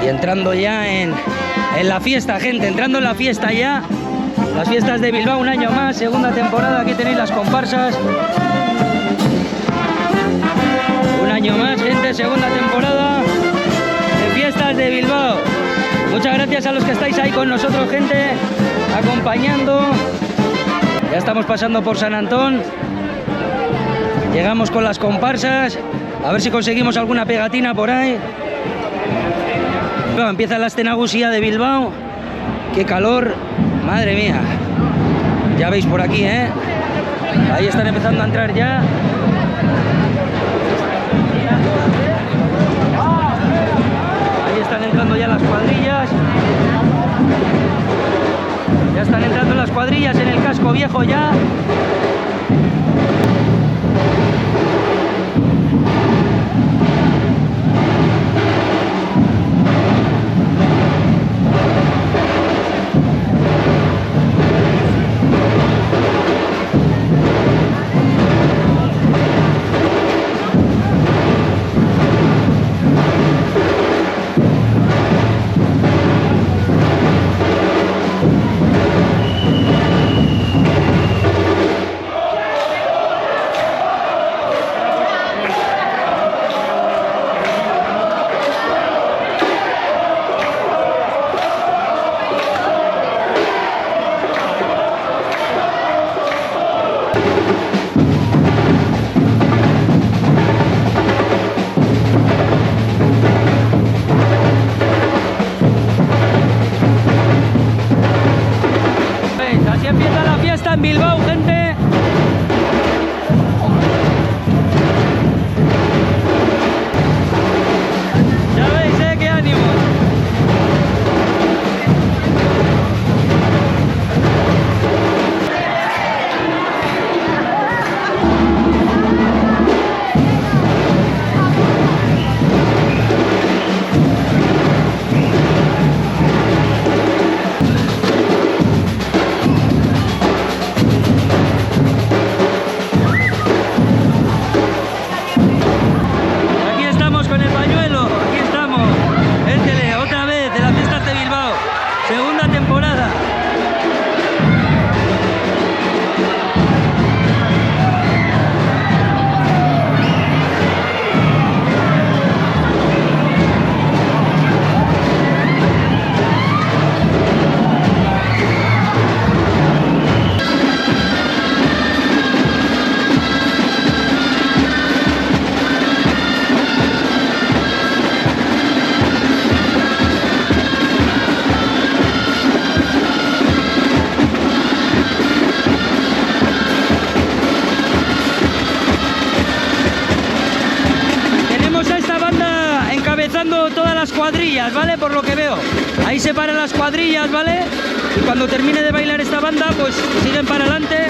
Y entrando ya en la fiesta, gente, entrando en la fiesta ya. Las fiestas de Bilbao, un año más, segunda temporada, aquí tenéis las comparsas. Un año más, gente, segunda temporada de fiestas de Bilbao. Muchas gracias a los que estáis ahí con nosotros, gente, acompañando. Ya estamos pasando por San Antón. Llegamos con las comparsas. A ver si conseguimos alguna pegatina por ahí. Bueno, empieza la escenagusía de Bilbao. Qué calor, madre mía. Ya veis por aquí, ¿eh? Ahí están empezando a entrar ya. Ahí están entrando ya las cuadrillas. Ya están entrando las cuadrillas en el casco viejo ya. Así empieza la fiesta en Bilbao, gente. Ya veis, qué ánimo. Segunda temporada. Todas las cuadrillas, ¿vale? Por lo que veo, ahí se paran las cuadrillas, ¿vale? Y cuando termine de bailar esta banda, pues siguen para adelante.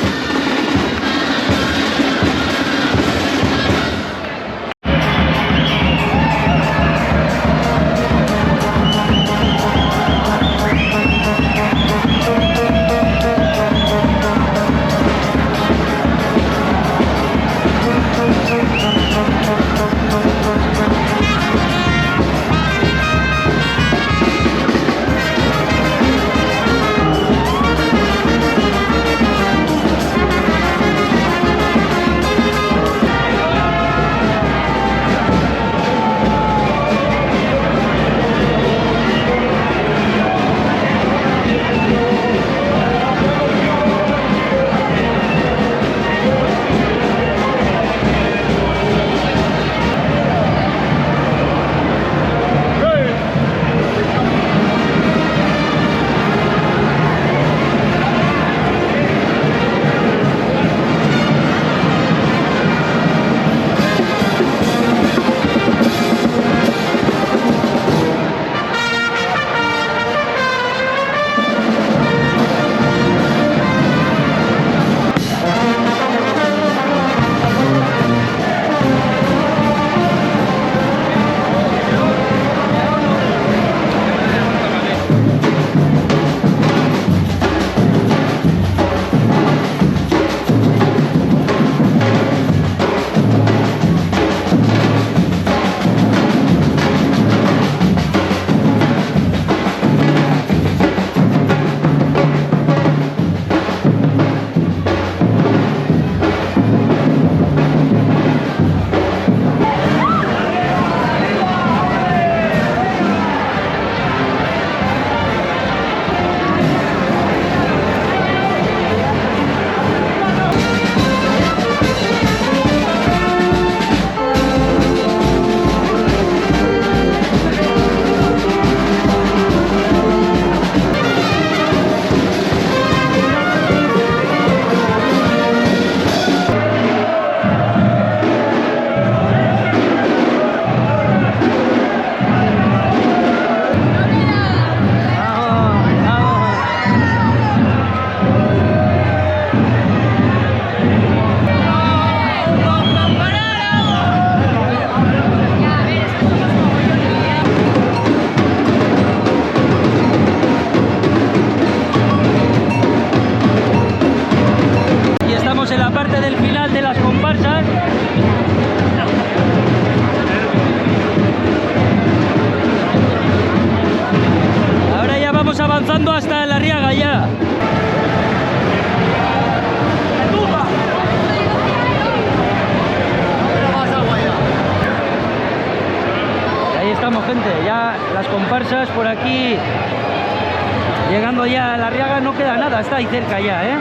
avanzando hasta la Arriaga ya. Ahí estamos, gente, ya las comparsas por aquí, llegando ya a la Arriaga, no queda nada, está ahí cerca ya, ¿eh?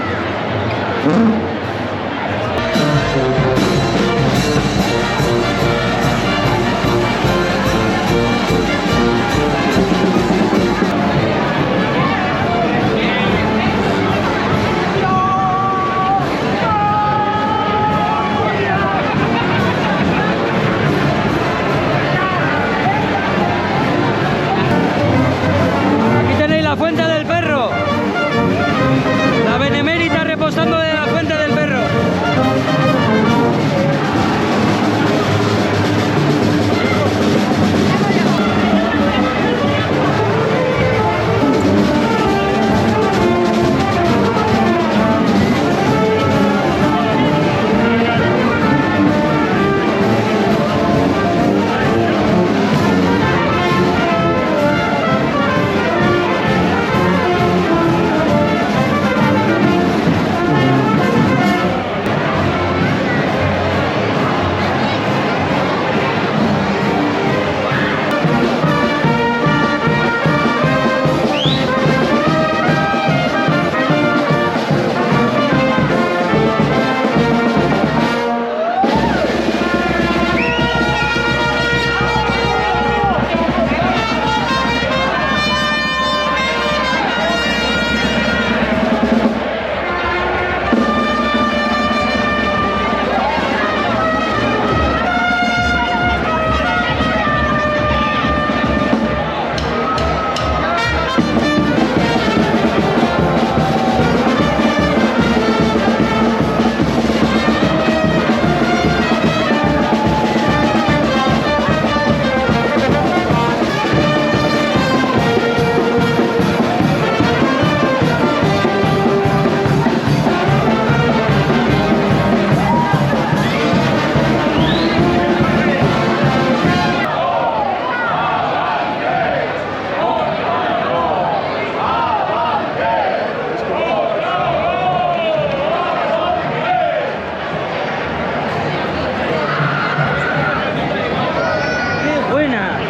Aquí tenéis la Fuente del Perro, la Benemérita reposando de la Fuente del Perro.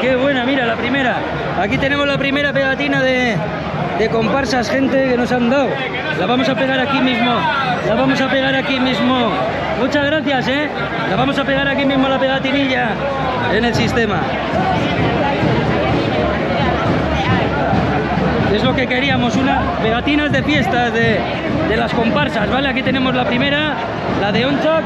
Qué buena, mira la primera. Aquí tenemos la primera pegatina de comparsas, gente, que nos han dado. La vamos a pegar aquí mismo. La vamos a pegar aquí mismo. Muchas gracias, ¿eh? La vamos a pegar aquí mismo la pegatinilla en el sistema. Es lo que queríamos, unas pegatinas de fiestas de las comparsas, ¿vale? Aquí tenemos la primera, la de Onchak.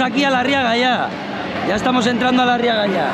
Aquí a la Arriaga ya. Ya estamos entrando a la Arriaga ya.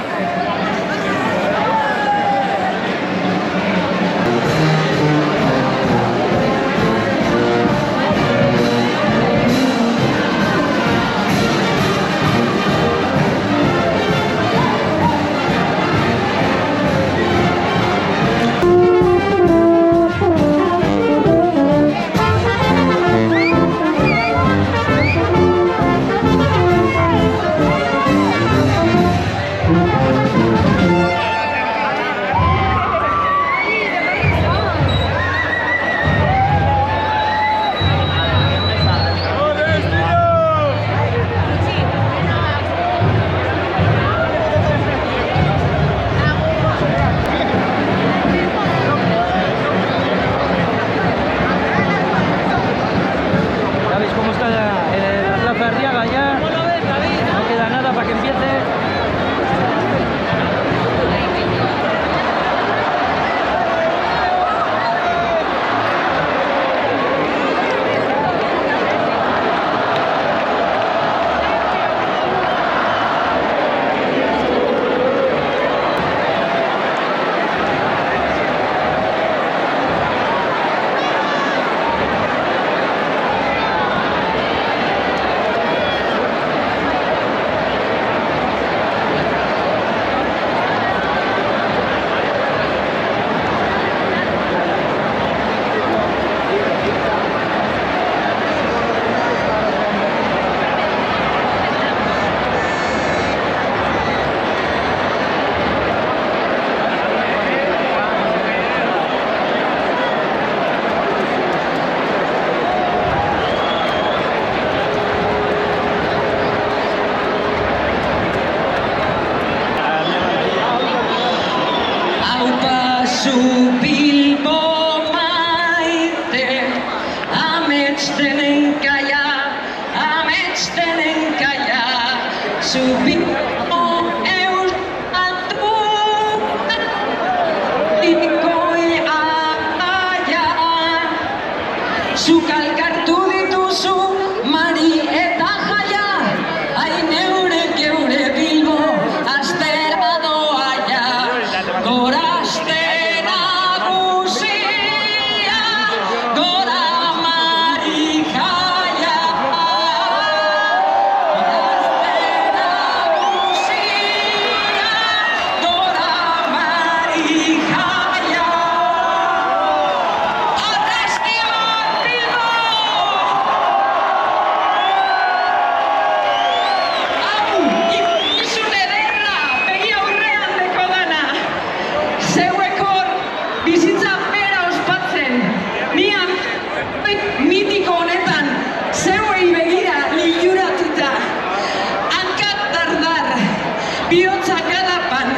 bihotza galapan,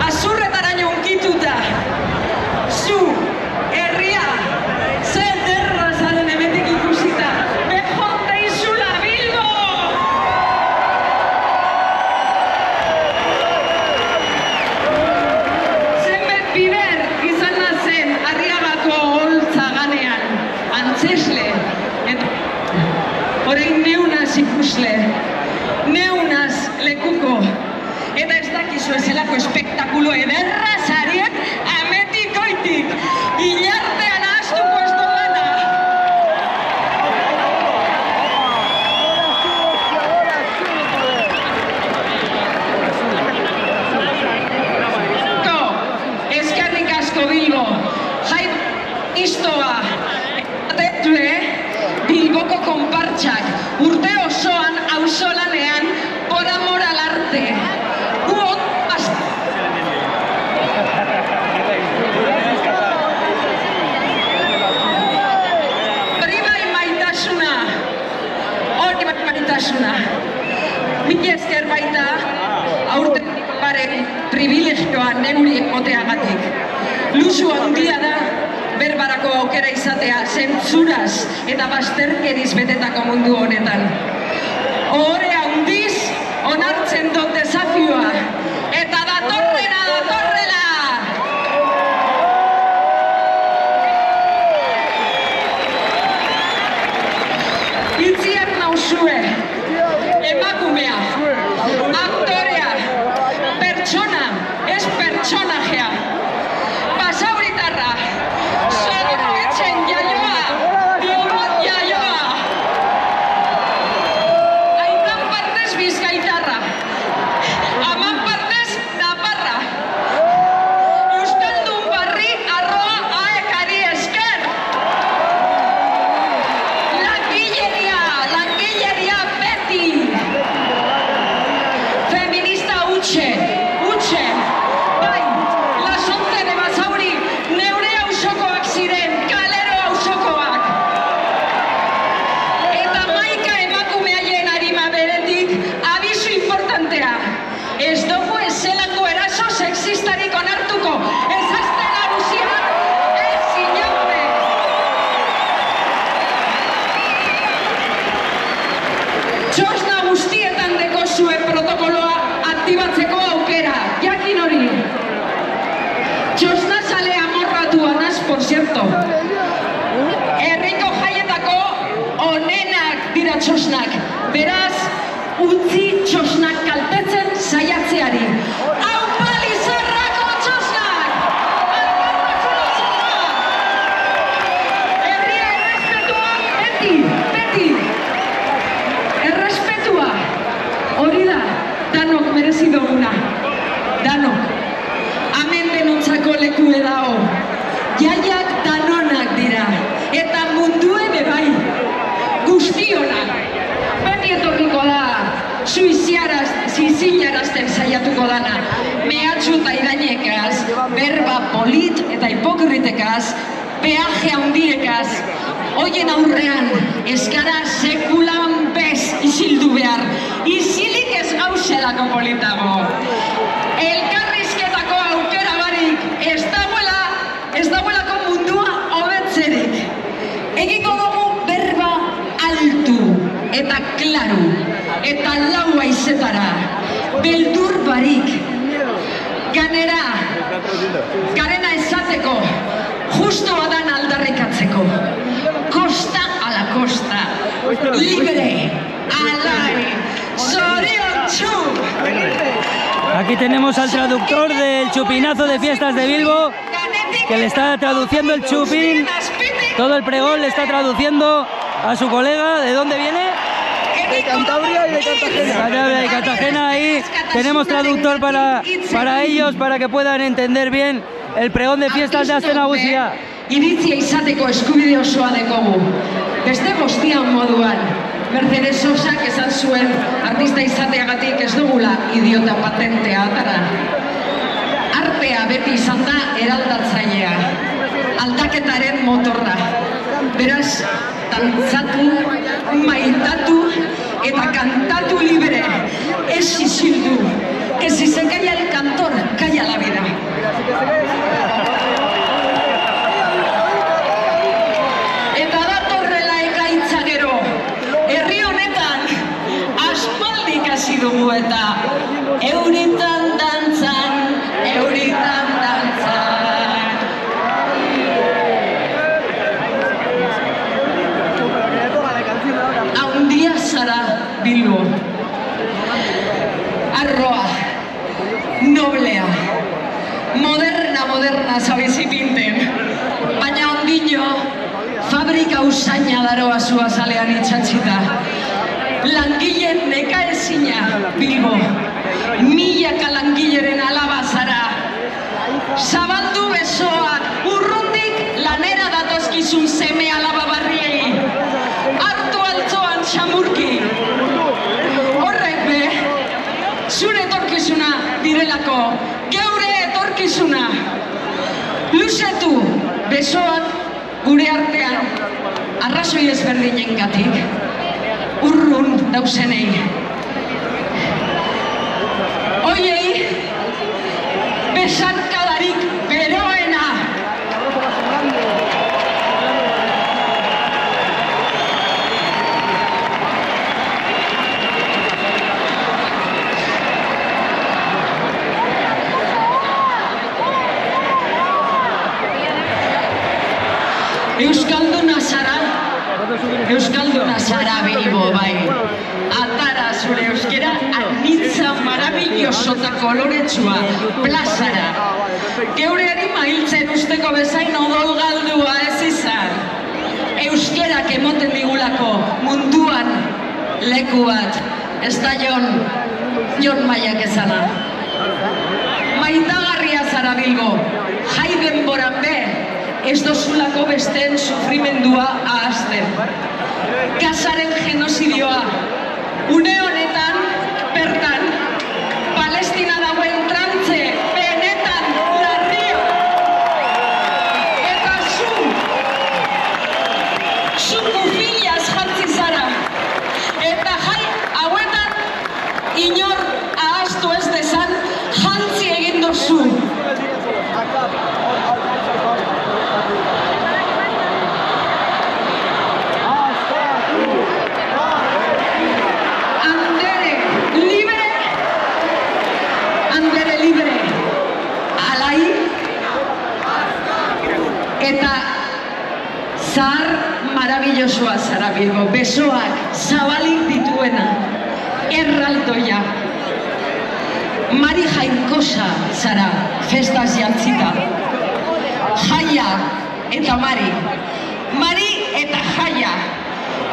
azurretaraino unkituta, zu, herria, zer derra zaren hemendik ikusita, bejonte izula Bilbo! Zenbet biber izan nazen Arriagako holtza ganean, antzesle, eta orain neunaz ikusle, neunaz lekuko, eta ez dakizu ezelako espektakulo ederra zariak ametikoitik, hilartean ahaztuko ez dugana. Eskerrik asko Bilbo, jai istoa, atetue, Bilboko konpartxak, urte osoan auzolanean, por amor al arte. Mila esker baita aurteniko garen privilegioa neuri oteagatik. Luzu handia da berbarako aukera izatea zentzuraz eta bazterkeriz betetako mundu honetan. Ohore handiz onartzen dut desafioa eta datorrena datorrela! Itziar nauzue, emakumea, aktorea, pertsona, ez pertsonajea, basauritarra, Sodero etxen jaioa, Bilbon jaioa, aitan partez bizkaitarra, aman partez naparra, euskaldun barri arroa aekari esker, langilleria beti, feminista utxe, bai, lasonte de Basauri, neure auzokoak ziren, kalero auzokoak. Eta maika emakume haien arima beretik, abisu importantea. Ez dugu ezelako eraso sexistarik onartuko, ez azte nagusiak, ez inaude. Txosna guztietan dekozue protokoloa aktibatzeko aukera, jakin hori. Txosna sale amorratua naz, por cierto. Herriko jaietako onenak dira txosnak. Beraz, utzi txosnak kaltetzen saiatzeari. Aupa Lizarrako txosnak! Herria errespetua beti! Errespetua! Hori da, danok merezi duguna. Danok. Hemen denontzako leku edao. Jaiak danonak dira. Eta mundue bebai. Guztionak. Beti etorriko da. Zizilarazten saiatuko dana. Mehatxu eta idainekaz, berba polit eta hipokritekaz, peaje handiekaz. Hoien aurrean, eskara sekulan bez isildu behar. Isilik ez gauzelako politago. Elkarrizketako aukera barik ez dagoelako mundua hobetzerik. Egiko dugu berba altu eta klaru eta lau haizetara. Beldur barik. Ganera, garena esateko, justoa dan aldarrikatzeko. Costa a la costa, libre, alai, zoriontsu. Aquí tenemos al traductor del chupinazo de fiestas de Bilbo, que le está traduciendo el chupín, todo el pregón le está traduciendo a su colega. ¿De dónde viene? De Cantabria y de Cartagena. De Cantabria y Cartagena. Ahí tenemos traductor para ellos, para que puedan entender bien el pregón de fiestas de Aste Nagusia. Iritzia izateko eskubide osoa dekogu. Beste guztian moduan, Mercedes Sosak esan zuen artista izateagatik ez dugula idiota patentea atara. Artea beti izan da eraldatzailea, aldaketaren motorra. Beraz, dantzatu, maitatu eta kantatu libre, ez isildu. noblea. Moderna zabizi pinten. Baina ondino, fabrika usaina daroa zua zalean itxatxita. Langileen neka ezina, Bilbo. Milaka langileren alaba zara. Zabaldu besoak, urrundik lanera datozkizun seme alaba barriei. Hartu altzoan txamurki. Horrek be, zure etorkizuna direlako, geure etorkizuna. Luzetu besoak gure artean, arrazoi ezberdinengatik, urrun dauzenei. Oiei, besarkadarik beroena. Euskalduna zara Bilbo, bai. Atara zure euskera anitza maravilloso eta koloretsua plazara. Geureari mailtzen usteko bezain odol galdua ez izan. Euskerak emoten digulako munduan leku bat, ez da Jon Maiak ezana. Maitagarria zara Bilbo, jai denboran be, ez dozulako besteen sufrimendua ahazten. Gazaren genozidioa, une honetan, bertan, Palestina dagoen trantze, benetan, larrio. Eta zu kufilaz jantzi zara. Eta jai hauetan, inor ahaztu ez dezan, jantzi egin dozu. Eta zahar maravillosoa zara Bilbo, besoak zabalik dituena, erraldoia. Mari jainkosa zara, festaz jantzita. Jaia eta Mari, Mari eta Jaia.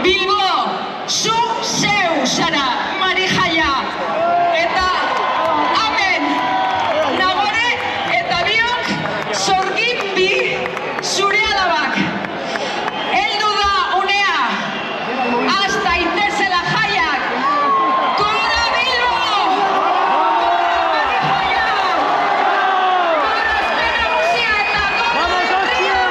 Bilbo, zu zeu zara, Mari Jaia. Eta amen, nagore eta biok zorgin bi zure alabak. Heldu da unea, hasta itezela jaiak. Gora Bilbo! Mari Jaia! Gora Azte Nagusia eta gora herria!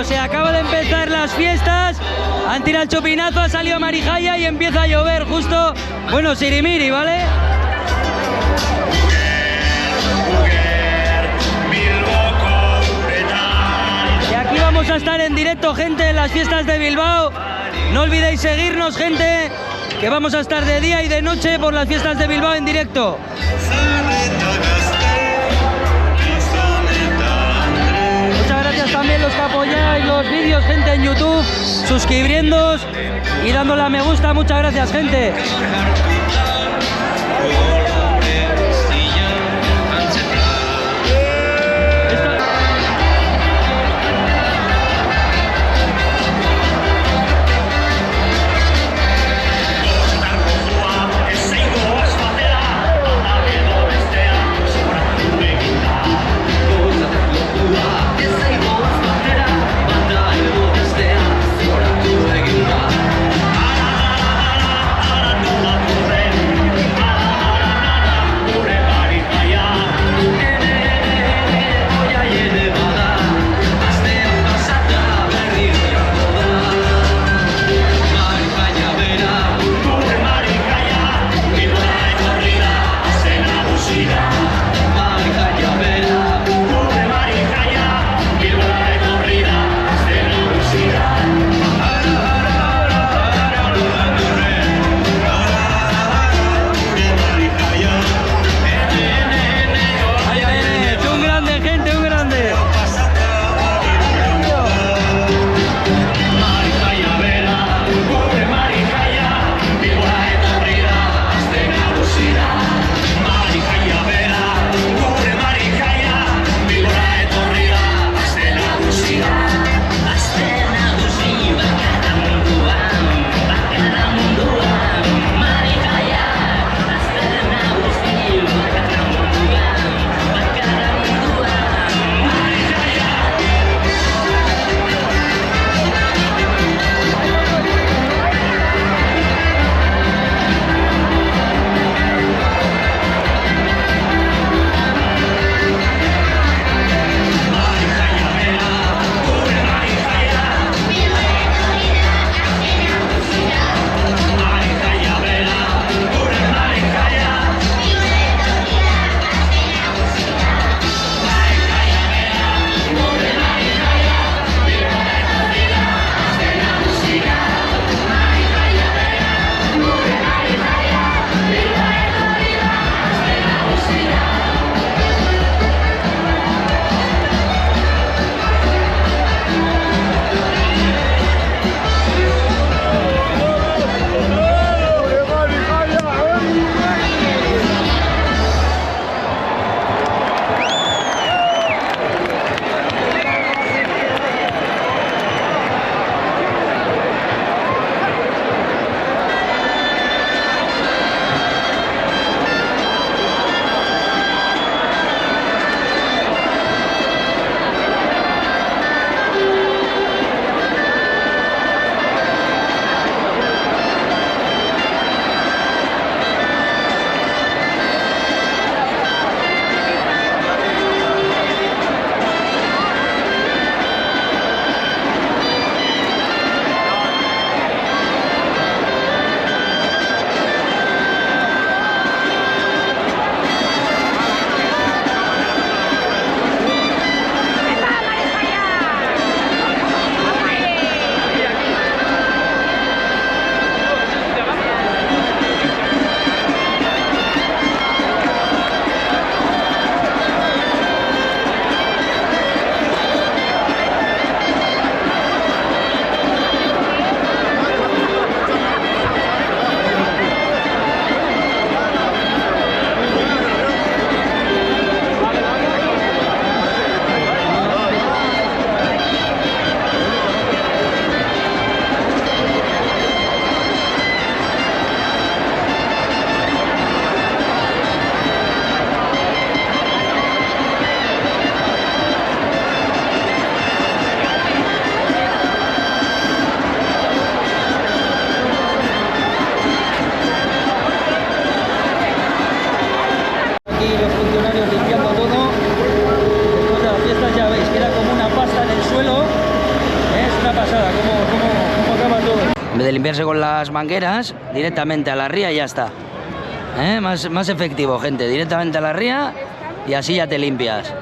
se acaba de empezar las fiestas, han tirado el chupinazo, ha salido Marijaya y empieza a llover justo, bueno, sirimiri, ¿vale? Y aquí vamos a estar en directo, gente, en las fiestas de Bilbao. No olvidéis seguirnos, gente, que vamos a estar de día y de noche por las fiestas de Bilbao en directo. Muchas gracias también los que apoyáis los vídeos, gente, en YouTube, suscribiéndoos y dándole a me gusta. Muchas gracias, gente. limpiarse con las mangueras directamente a la ría y ya está. Más efectivo, gente, directamente a la ría y así ya te limpias.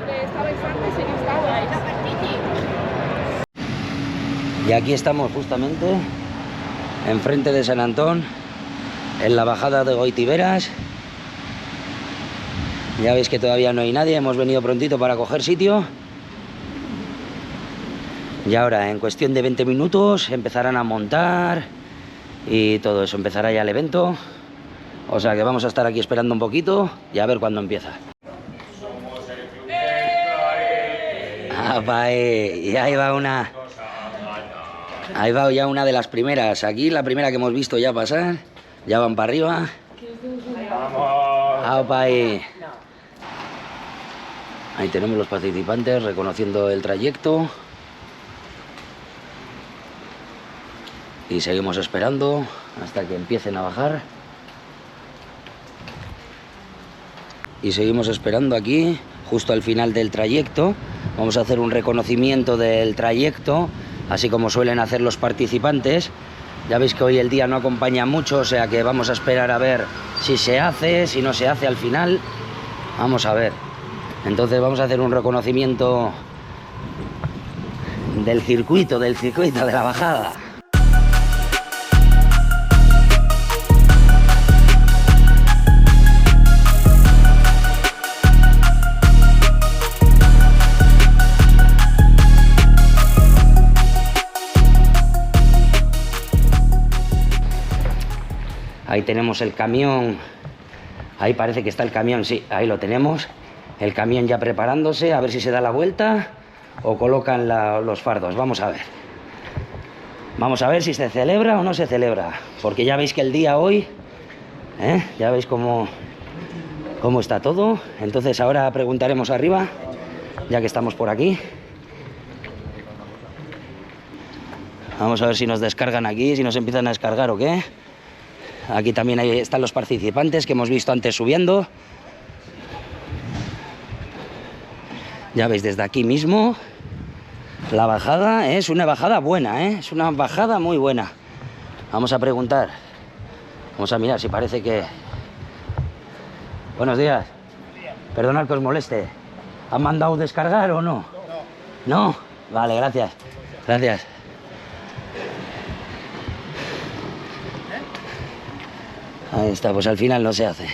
Y aquí estamos justamente enfrente de San Antón, en la bajada de Goitiberas. Ya veis que todavía no hay nadie, hemos venido prontito para coger sitio. Y ahora, en cuestión de 20 minutos, empezarán a montar y todo eso, empezará ya el evento. O sea que vamos a estar aquí esperando un poquito y a ver cuándo empieza. Y ahí va una... Ahí va ya una de las primeras. Aquí la primera que hemos visto ya pasar. Ya van para arriba. Ahí tenemos los participantes reconociendo el trayecto. Y seguimos esperando hasta que empiecen a bajar. Y seguimos esperando aquí, justo al final del trayecto. Vamos a hacer un reconocimiento del trayecto, así como suelen hacer los participantes. Ya veis que hoy el día no acompaña mucho, o sea que vamos a esperar a ver si se hace, si no se hace al final. Vamos a ver. Entonces vamos a hacer un reconocimiento del circuito, de la bajada. Ahí tenemos el camión, ahí parece que está el camión, sí, ahí lo tenemos. El camión ya preparándose, a ver si se da la vuelta o colocan los fardos. Vamos a ver. Vamos a ver si se celebra o no se celebra. Porque ya veis que el día hoy, ya veis cómo está todo. Entonces ahora preguntaremos arriba, ya que estamos por aquí. Vamos a ver si nos descargan aquí, si nos empiezan a descargar o qué. Aquí también están los participantes que hemos visto antes subiendo. Ya veis desde aquí mismo la bajada es una bajada buena, es una bajada muy buena. Vamos a preguntar, vamos a mirar si parece que... Buenos días. Perdonad que os moleste. ¿Han mandado descargar o no? No. ¿No? Vale, gracias. Gracias. Ahí está, pues al final no se hace.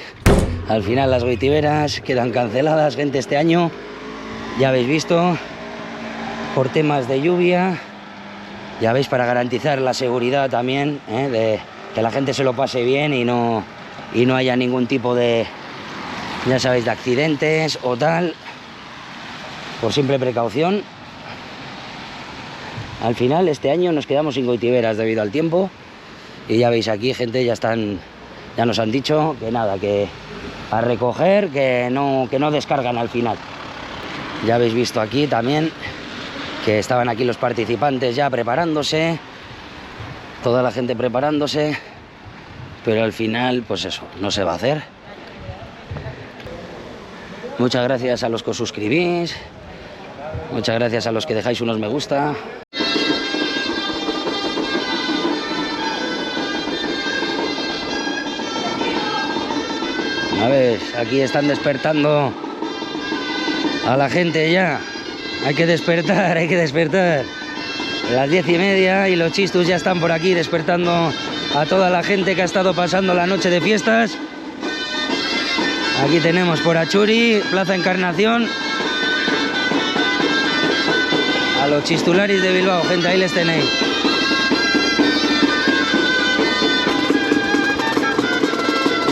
Al final las Goitiberas quedan canceladas, gente, este año. Ya habéis visto, por temas de lluvia. Ya veis, para garantizar la seguridad también, de que la gente se lo pase bien y no haya ningún tipo de, ya sabéis, de accidentes o tal. Por simple precaución. Al final, este año nos quedamos sin Goitiberas debido al tiempo. Y ya veis aquí, gente, ya nos han dicho que nada, que a recoger, que no descargan al final. Ya habéis visto aquí también que estaban aquí los participantes ya preparándose, toda la gente preparándose, pero al final, pues eso, no se va a hacer. Muchas gracias a los que os suscribís, muchas gracias a los que dejáis unos me gusta. A ver, aquí están despertando a la gente ya. Hay que despertar, hay que despertar. Las 10:30 y los chistus ya están por aquí despertando a toda la gente que ha estado pasando la noche de fiestas. Aquí tenemos por Achuri, Plaza Encarnación, a los chistularis de Bilbao, gente, ahí les tenéis.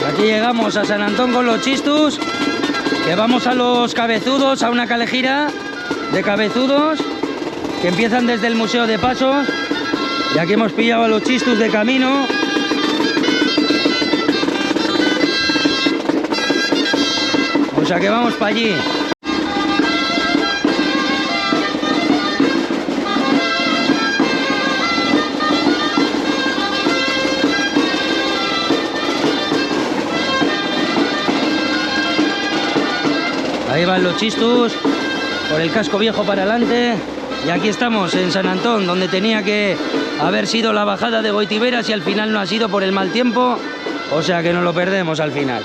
Aquí llegamos a San Antón con los chistus, que vamos a los cabezudos, a una calejira de cabezudos que empiezan desde el Museo de Pasos. Y aquí hemos pillado a los chistus de camino. O sea que vamos para allí. Ahí van los chistus, por el casco viejo para adelante. Y aquí estamos en San Antón, donde tenía que haber sido la bajada de Goitiveras y al final no ha sido por el mal tiempo, o sea que no lo perdemos al final.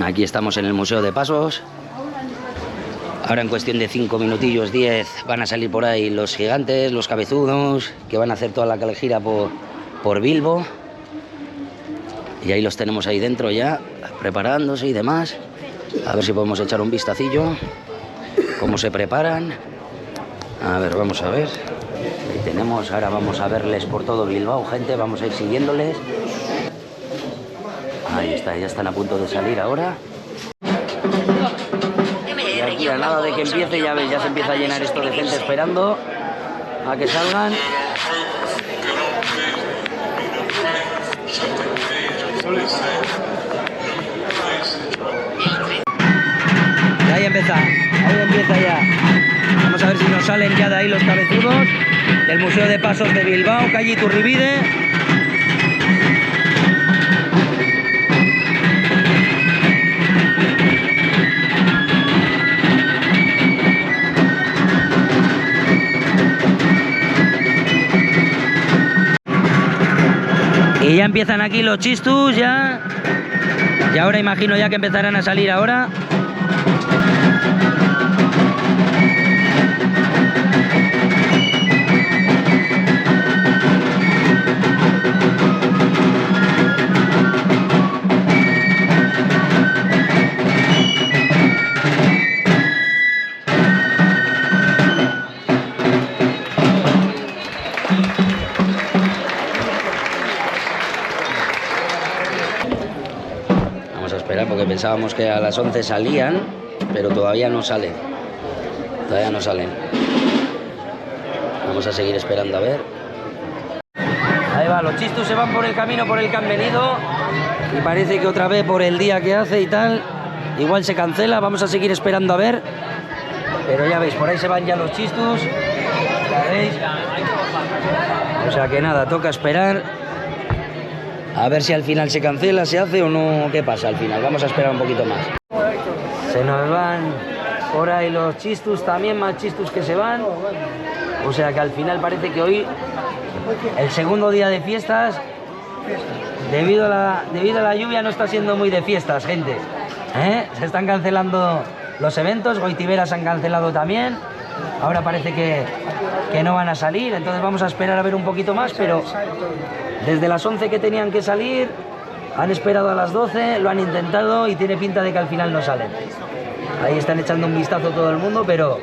Aquí estamos en el Museo de Pasos. Ahora en cuestión de 5 minutillos, 10, van a salir por ahí los gigantes, los cabezudos, que van a hacer toda la gira por Bilbo. Y ahí los tenemos ahí dentro ya, preparándose y demás. A ver si podemos echar un vistacillo, cómo se preparan. A ver, vamos a ver. Ahí tenemos, ahora vamos a verles por todo Bilbao, gente, vamos a ir siguiéndoles. Ahí está, ya están a punto de salir ahora. Y aquí a nada de que empiece, ya ves, ya se empieza a llenar esto de gente esperando a que salgan. Y ahí empieza ya. Vamos a ver si nos salen ya de ahí los cabezudos del Museo de Pasos de Bilbao, calle Iturribide. Y ya empiezan aquí los chistus, ya. Y ahora imagino ya que empezarán a salir ahora. Porque pensábamos que a las 11 salían, pero todavía no salen. Todavía no salen. Vamos a seguir esperando a ver. Ahí va, los chistus se van por el camino por el que han venido. Y parece que otra vez por el día que hace y tal, igual se cancela. Vamos a seguir esperando a ver. Pero ya veis, por ahí se van ya los chistus. ¿Ya veis? O sea que nada, toca esperar. A ver si al final se cancela, se hace o no, qué pasa al final. Vamos a esperar un poquito más. Se nos van por ahí los chistus también, más chistus que se van. O sea que al final parece que hoy, el segundo día de fiestas, debido a la lluvia no está siendo muy de fiestas, gente. Se están cancelando los eventos, Goitiveras han cancelado también. Ahora parece que no van a salir, entonces vamos a esperar a ver un poquito más, pero desde las 11 que tenían que salir, han esperado a las 12, lo han intentado y tiene pinta de que al final no salen. Ahí están echando un vistazo todo el mundo, pero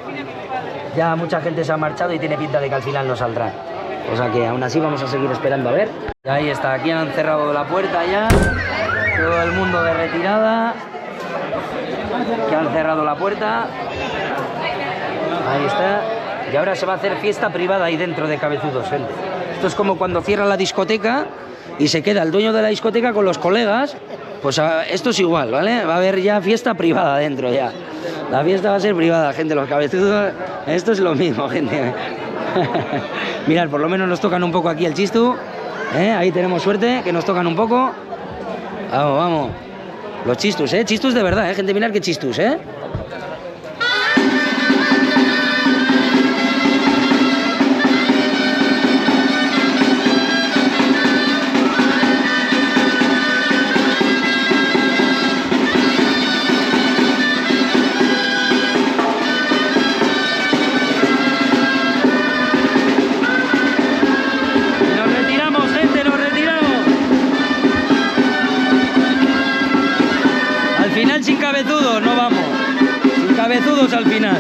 ya mucha gente se ha marchado y tiene pinta de que al final no saldrán. O sea que aún así vamos a seguir esperando a ver. Y ahí está, aquí han cerrado la puerta ya, todo el mundo de retirada, que han cerrado la puerta. Ahí está. Y ahora se va a hacer fiesta privada ahí dentro de Cabezudos, gente. Esto es como cuando cierra la discoteca y se queda el dueño de la discoteca con los colegas. Pues esto es igual, ¿vale? Va a haber ya fiesta privada dentro ya. La fiesta va a ser privada, gente. Los Cabezudos, esto es lo mismo, gente. Mirad, por lo menos nos tocan un poco aquí el chistu. Ahí tenemos suerte, que nos tocan un poco. Vamos, vamos. Los chistus, chistus de verdad, gente. Mirad qué chistus, Sin cabezudos, no vamos. Sin cabezudos al final.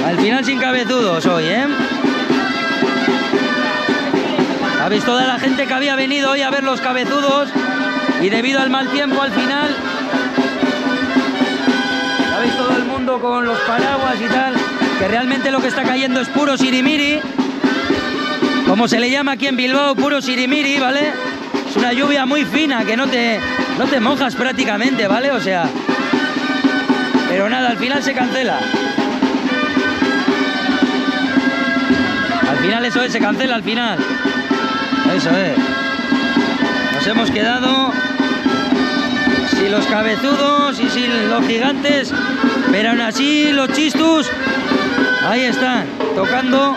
Al final sin cabezudos hoy, Habéis toda la gente que había venido hoy a ver los cabezudos y debido al mal tiempo al final. Habéis todo el mundo con los paraguas y tal, que realmente lo que está cayendo es puro sirimiri. Como se le llama aquí en Bilbao, puro sirimiri, ¿vale? Es una lluvia muy fina, que no te mojas prácticamente, ¿vale? O sea, pero nada, al final se cancela. Al final eso es, se cancela al final. Eso es. Nos hemos quedado sin los cabezudos y sin los gigantes, pero aún así los chistus Ahí están, tocando.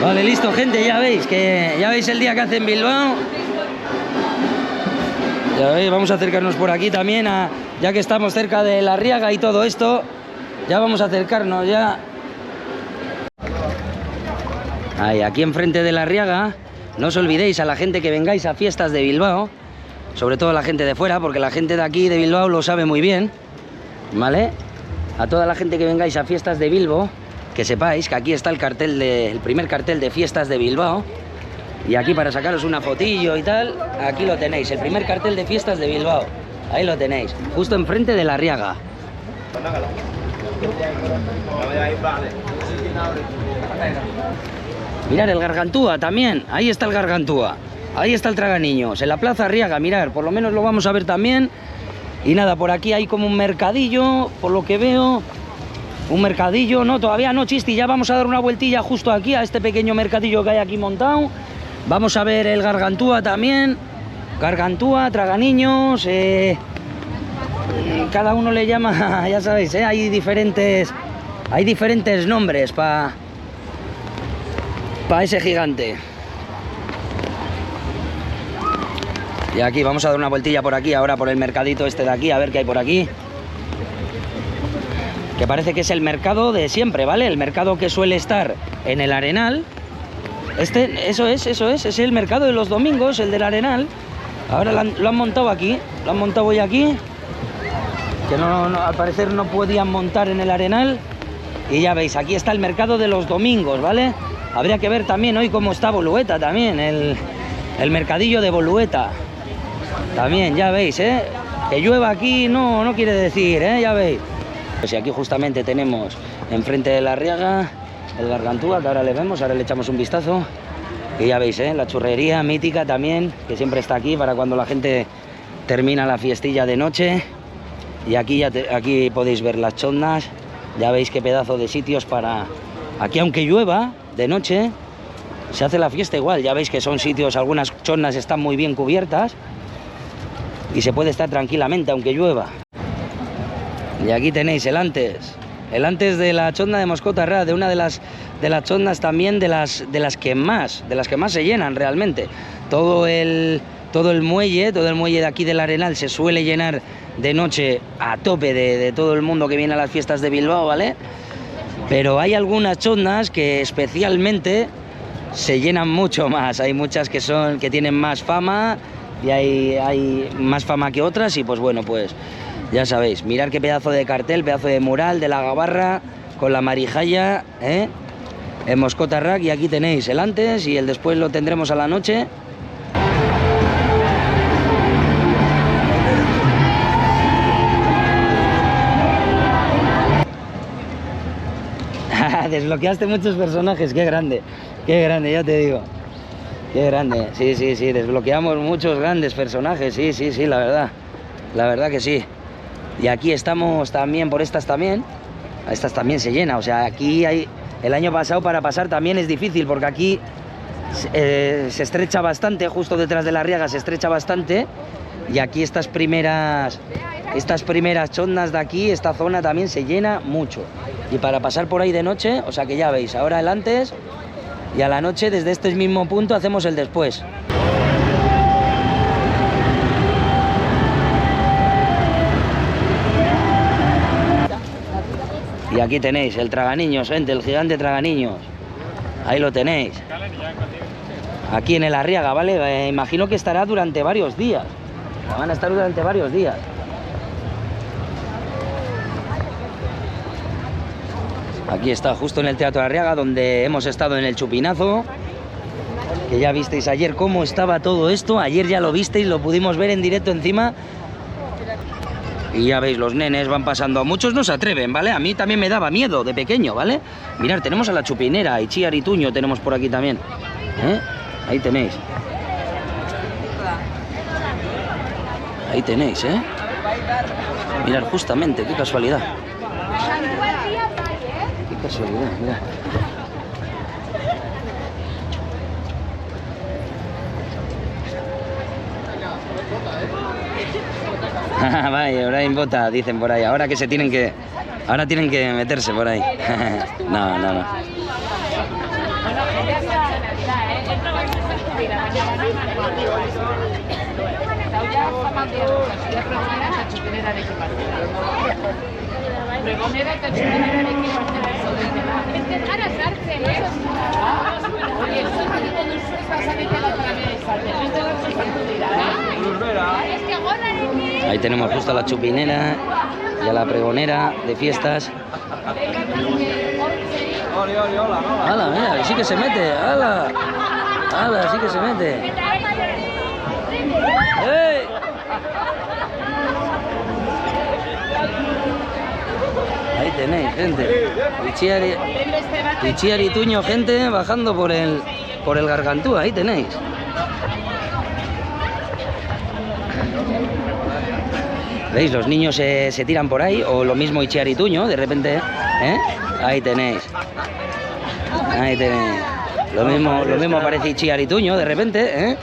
Vale, listo, gente, ya veis el día que hace en Bilbao. Ya veis, vamos a acercarnos por aquí también, ya que estamos cerca de La Arriaga y todo esto. Ya vamos a acercarnos ya. Ahí, aquí enfrente de La Arriaga. No os olvidéis a la gente que vengáis a fiestas de Bilbao, sobre todo la gente de fuera, porque la gente de aquí de Bilbao lo sabe muy bien, ¿vale? A toda la gente que vengáis a fiestas de Bilbao, que sepáis que aquí está el primer cartel de fiestas de Bilbao. Y aquí, para sacaros una fotillo y tal, aquí lo tenéis, el primer cartel de fiestas de Bilbao. Ahí lo tenéis, justo enfrente de La Arriaga. Mirad el Gargantúa también, ahí está el Gargantúa. Ahí está el Traganiños, en la Plaza Arriaga, mirad, por lo menos lo vamos a ver también. Y nada, por aquí hay como un mercadillo, por lo que veo. Un mercadillo, no, todavía no, Chisti, ya vamos a dar una vueltilla justo aquí, a este pequeño mercadillo que hay aquí montado. Vamos a ver el Gargantúa también. Gargantúa, Traganiños, cada uno le llama, ya sabéis, hay diferentes nombres para ese gigante. Y aquí vamos a dar una vueltilla por aquí, ahora por el mercadito este de aquí, a ver qué hay por aquí. Que parece que es el mercado de siempre, ¿vale? El mercado que suele estar en el Arenal. Eso es el mercado de los domingos, el del Arenal. Ahora lo han montado aquí, lo han montado hoy aquí. Que al parecer no podían montar en el Arenal. Y ya veis, aquí está el mercado de los domingos, ¿vale? Habría que ver también hoy cómo está Bolueta también, el mercadillo de Bolueta. También, ya veis, que llueva aquí no quiere decir, ya veis. Pues aquí justamente tenemos enfrente de La Arriaga el Gargantúa, que ahora le vemos, ahora le echamos un vistazo. Y ya veis, la churrería mítica también, que siempre está aquí para cuando la gente termina la fiestilla de noche. Y aquí aquí podéis ver las chondas, ya veis qué pedazo de sitios para... Aquí, aunque llueva de noche, se hace la fiesta igual, ya veis que son sitios, algunas chondas están muy bien cubiertas y se puede estar tranquilamente aunque llueva. Y aquí tenéis el antes de la chonda de Moscotarrá, de una de las chondas también de las que más se llenan realmente. Todo el muelle de aquí del Arenal se suele llenar de noche a tope de todo el mundo que viene a las fiestas de Bilbao, ¿vale? Pero hay algunas chondas que especialmente se llenan mucho más. Hay muchas que tienen más fama y hay más fama que otras, y pues bueno, pues ya sabéis, mirad qué pedazo de cartel, pedazo de mural de la Gabarra con la Marijaya, en Moscotarrá. Y aquí tenéis el antes y el después, lo tendremos a la noche. Desbloqueaste muchos personajes, qué grande, ya te digo. Qué grande, sí, desbloqueamos muchos grandes personajes, sí, la verdad que sí. Y aquí estamos también, por estas también se llena, o sea, aquí hay... El año pasado para pasar también es difícil, porque aquí se estrecha bastante, justo detrás de La Arriaga se estrecha bastante, y aquí estas primeras chondas de aquí, esta zona también se llena mucho. Y para pasar por ahí de noche, o sea que ya veis, ahora el antes y a la noche desde este mismo punto hacemos el después. Y aquí tenéis el traganiños, gente, el gigante traganiños. Ahí lo tenéis. Aquí en el Arriaga, ¿vale? Imagino que estará durante varios días. Van a estar durante varios días. Aquí está, justo en el Teatro Arriaga, donde hemos estado en el Chupinazo. Que ya visteis ayer cómo estaba todo esto. Ayer ya lo visteis, lo pudimos ver en directo encima. Y ya veis, los nenes van pasando. Muchos no se atreven, ¿vale? A mí también me daba miedo de pequeño, ¿vale? Mirad, tenemos a la Chupinera y Chiar y Tuño tenemos por aquí también. Ahí tenéis. Ahí tenéis, ¿eh? Mirad, justamente, qué casualidad. Qué casualidad, mirad. Vaya, Brian Bota, dicen por ahí. Ahora tienen que meterse por ahí. No. Ahí tenemos justo a la Chupinera y a la pregonera de fiestas. ¡Hala, mira! ¡Sí que se mete! ¡Hala! ¡Hala! ¡Sí que se mete! ¡Ey! Ahí tenéis, gente. Chiar y Tuño, gente, bajando por el Gargantúa. Ahí tenéis. ¿Veis? Los niños se tiran por ahí, o lo mismo Chiar y Tuño, de repente, ¿eh? Ahí tenéis. Ahí tenéis. Lo mismo parece Chiar y Tuño, de repente, ¿eh?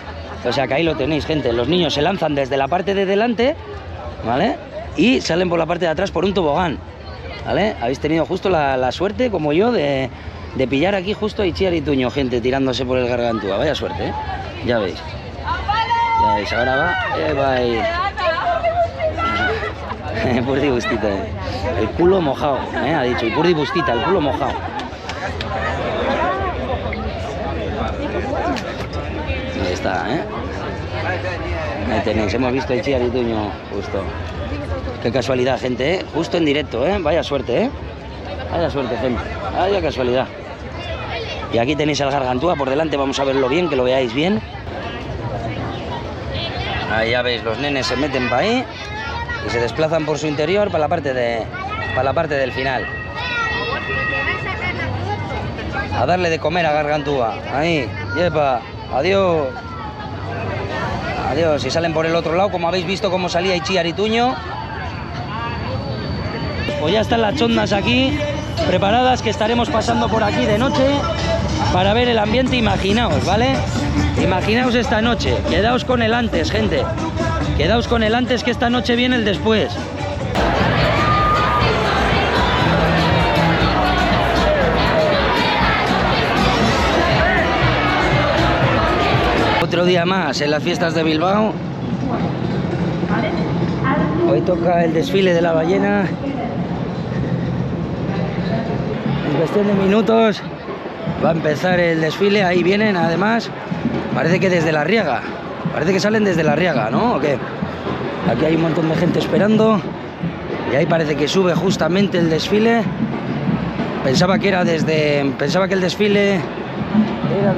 O sea que ahí lo tenéis, gente. Los niños se lanzan desde la parte de delante, ¿vale? Y salen por la parte de atrás por un tobogán, ¿vale? Habéis tenido justo la suerte, como yo, de pillar aquí justo a Chiar y Tuño, gente, tirándose por el Gargantúa. Vaya suerte, ¿eh? Ya veis. Ya veis, ahora va ahí. Purdi Bustita, el culo mojado, ha dicho, y Purdi Bustita, el culo mojado. Ahí está, Ahí tenéis, hemos visto el Chiar y Tuño, justo. Qué casualidad, gente, justo en directo, vaya suerte, vaya suerte, gente, vaya casualidad. Y aquí tenéis el Gargantúa por delante, vamos a verlo bien, que lo veáis bien. Ahí ya veis, los nenes se meten para ahí y se desplazan por su interior para la parte del final. A darle de comer a Gargantúa. Ahí, yepa, adiós. Adiós. Y salen por el otro lado, como habéis visto cómo salía Chiar y Tuño. Pues ya están las chondas aquí, preparadas, que estaremos pasando por aquí de noche para ver el ambiente. Imaginaos, ¿vale? Imaginaos esta noche. Quedaos con el antes, gente. Quedaos con el antes, que esta noche viene el después. Otro día más en las fiestas de Bilbao. Hoy toca el desfile de la ballena. En cuestión de minutos va a empezar el desfile. Ahí vienen, además, parece que desde la Arriaga. Parece que salen desde la Arriaga, ¿no? ¿O qué? Aquí hay un montón de gente esperando. Y ahí parece que sube justamente el desfile. Pensaba que el desfile era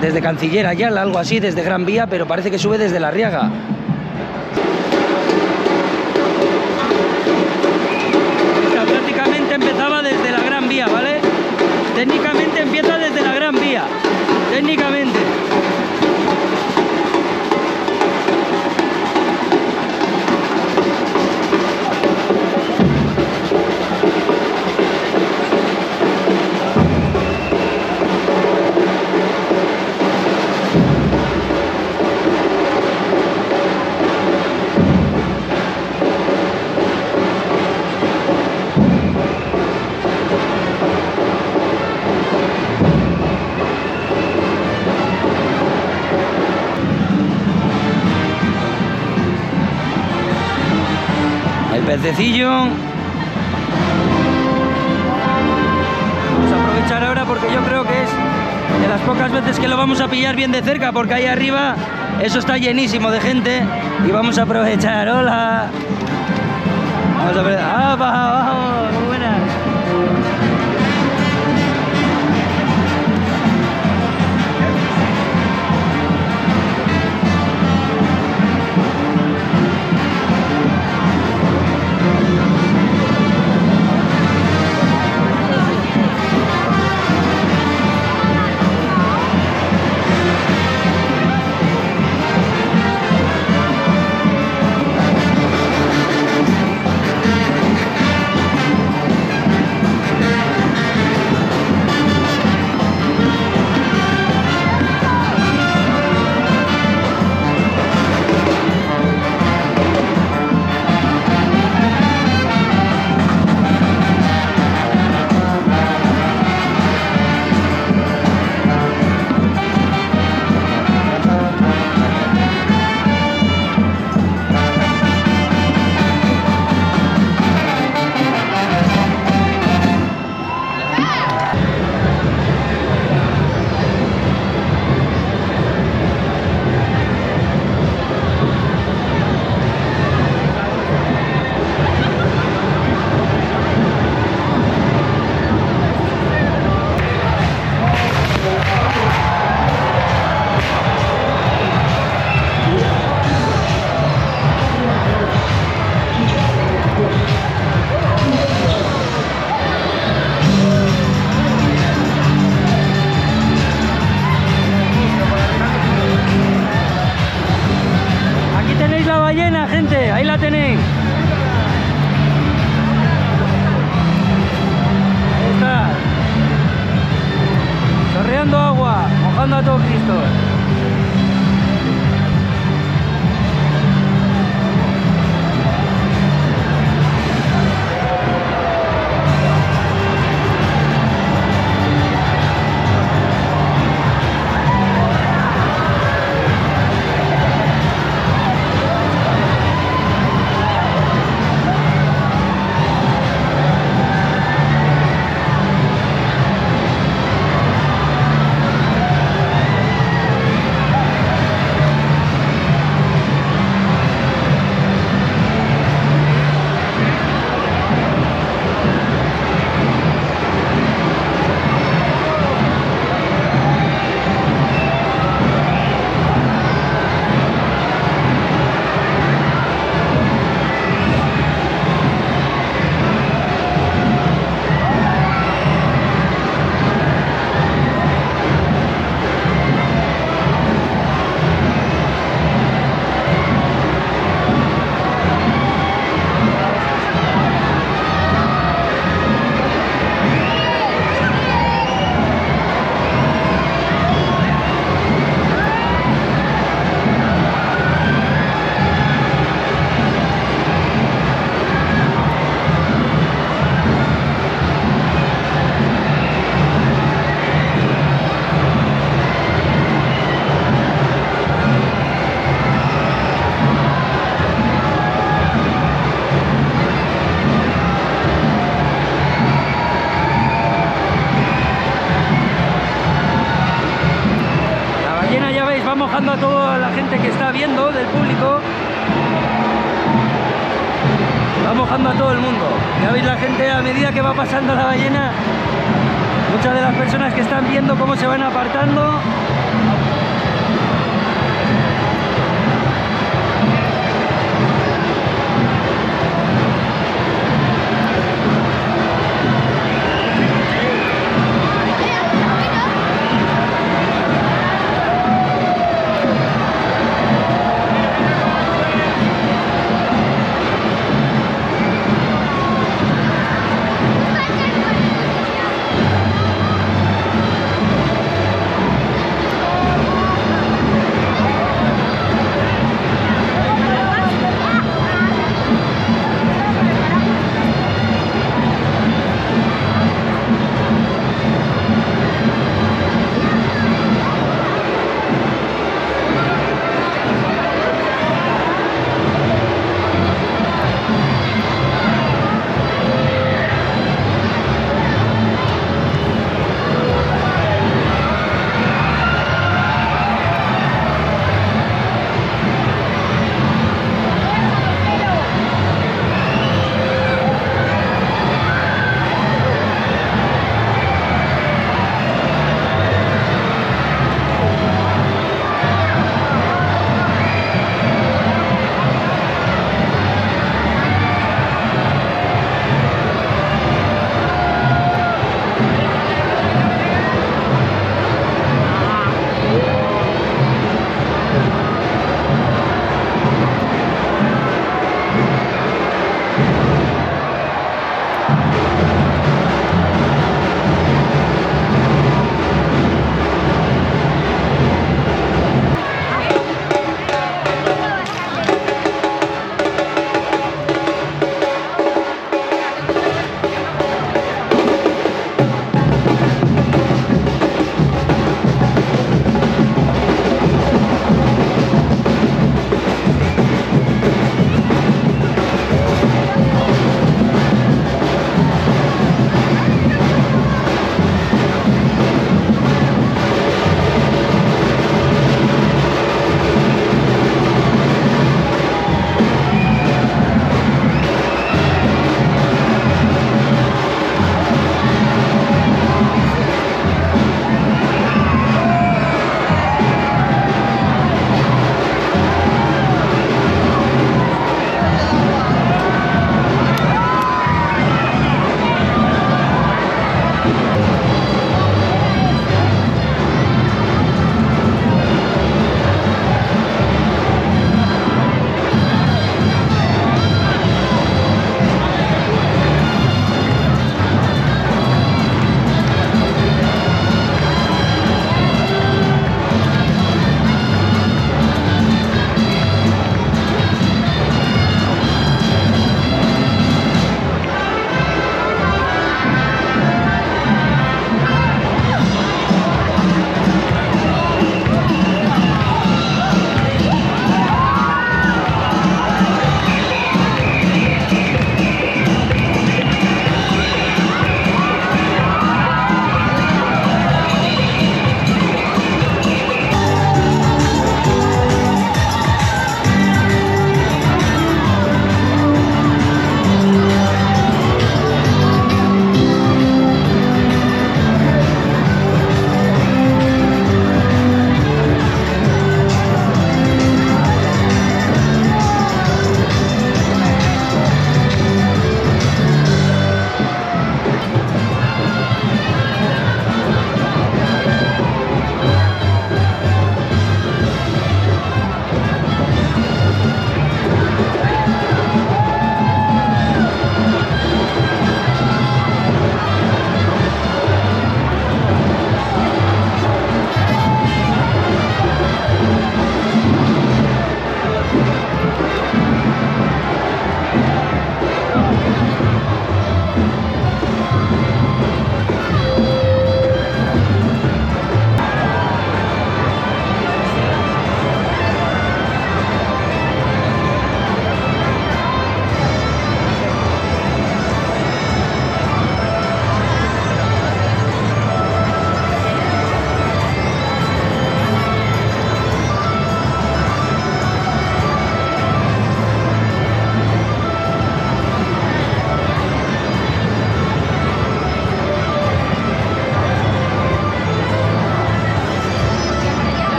desde Canciller Ayala, algo así, desde Gran Vía, pero parece que sube desde la Arriaga. Esta prácticamente empezaba desde la Gran Vía, ¿vale? Técnicamente empieza desde la Gran Vía. Técnicamente. El pececillo. Vamos a aprovechar ahora porque yo creo que es de las pocas veces que lo vamos a pillar bien de cerca, porque ahí arriba eso está llenísimo de gente y vamos a aprovechar. ¡Hola! Vamos a ver. ¡Ah, vamos! ¡Muy buenas! Aquí tenéis la ballena, gente, ahí la tenéis. Ahí está. Chorreando agua, mojando a todo Cristo. Va mojando a toda la gente que está viendo, del público. Va mojando a todo el mundo. Ya veis la gente a medida que va pasando la ballena. Muchas de las personas que están viendo cómo se van apartando.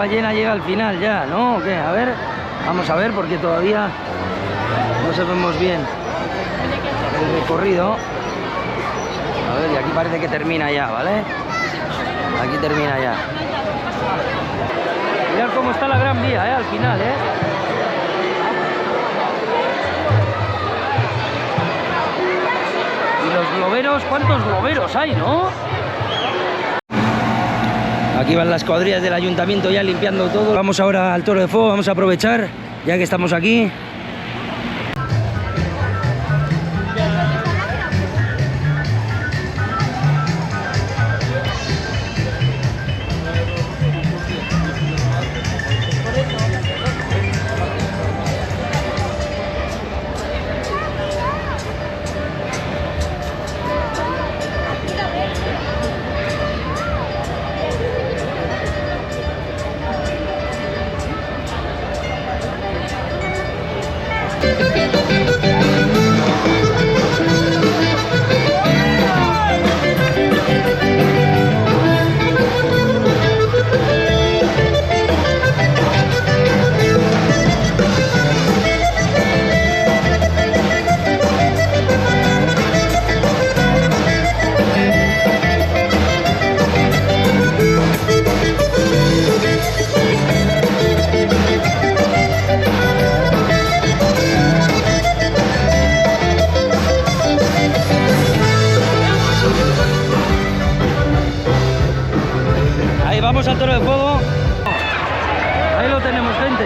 ballena llega al final ya, ¿no? ¿O qué? A ver, vamos a ver porque todavía no sabemos bien el recorrido. A ver, y aquí parece que termina ya, ¿vale? Aquí termina ya. Mirad cómo está la Gran Vía, al final, Y los globeros, ¿cuántos globeros hay, no? Aquí van las cuadrillas del ayuntamiento ya limpiando todo. Vamos ahora al Toro de Fuego, vamos a aprovechar, ya que estamos aquí. Vamos al Toro de Fuego. Ahí lo tenemos, gente.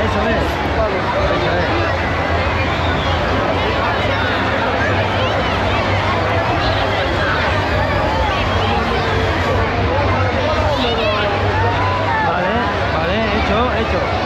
Eso es. Eso es. Vale, hecho.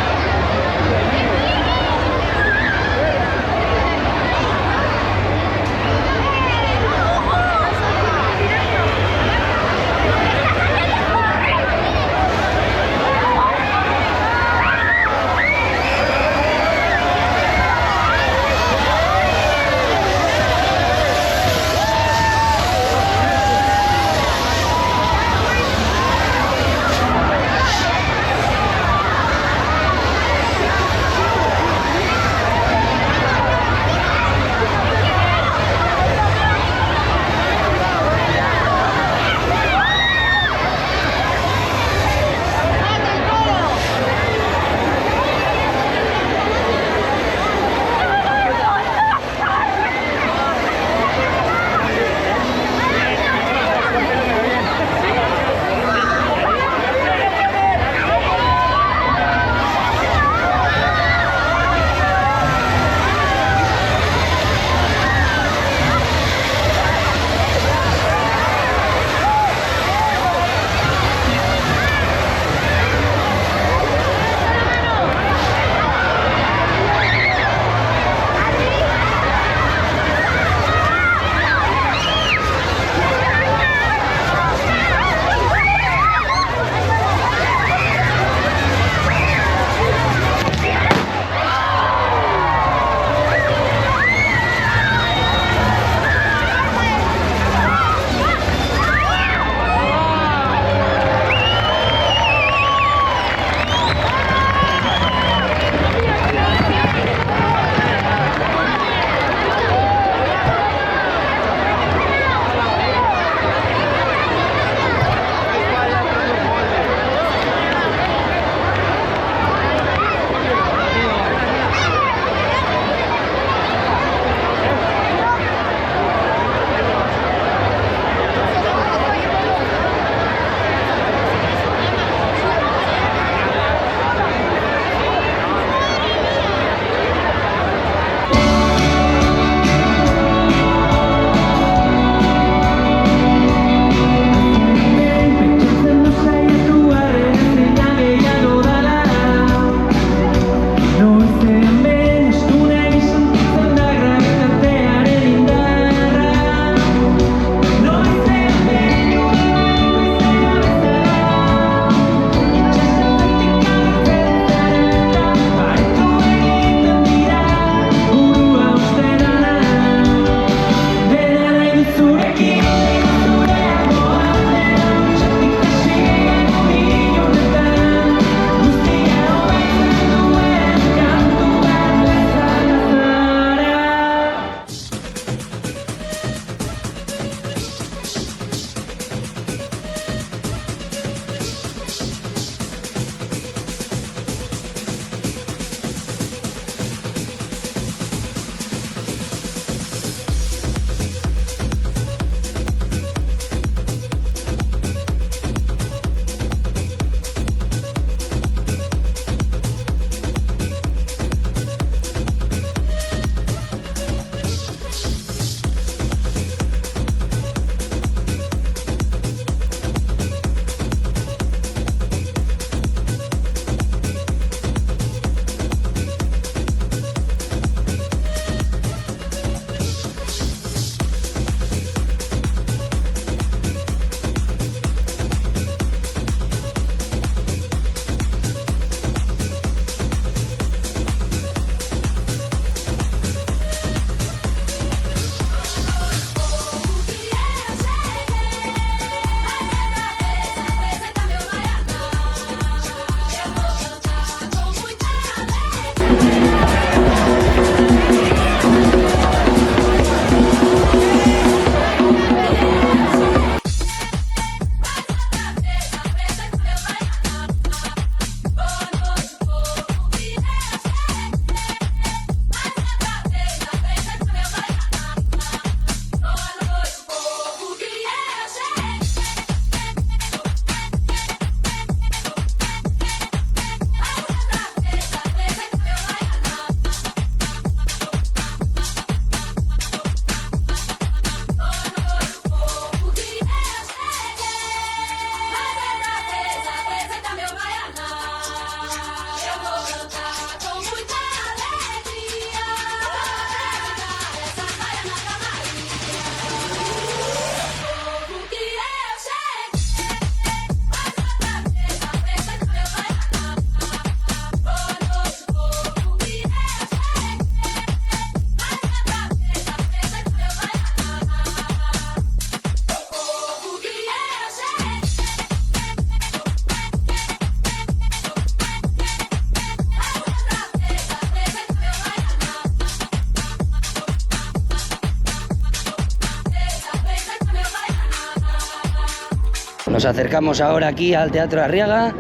Nos acercamos ahora aquí al Teatro Arriaga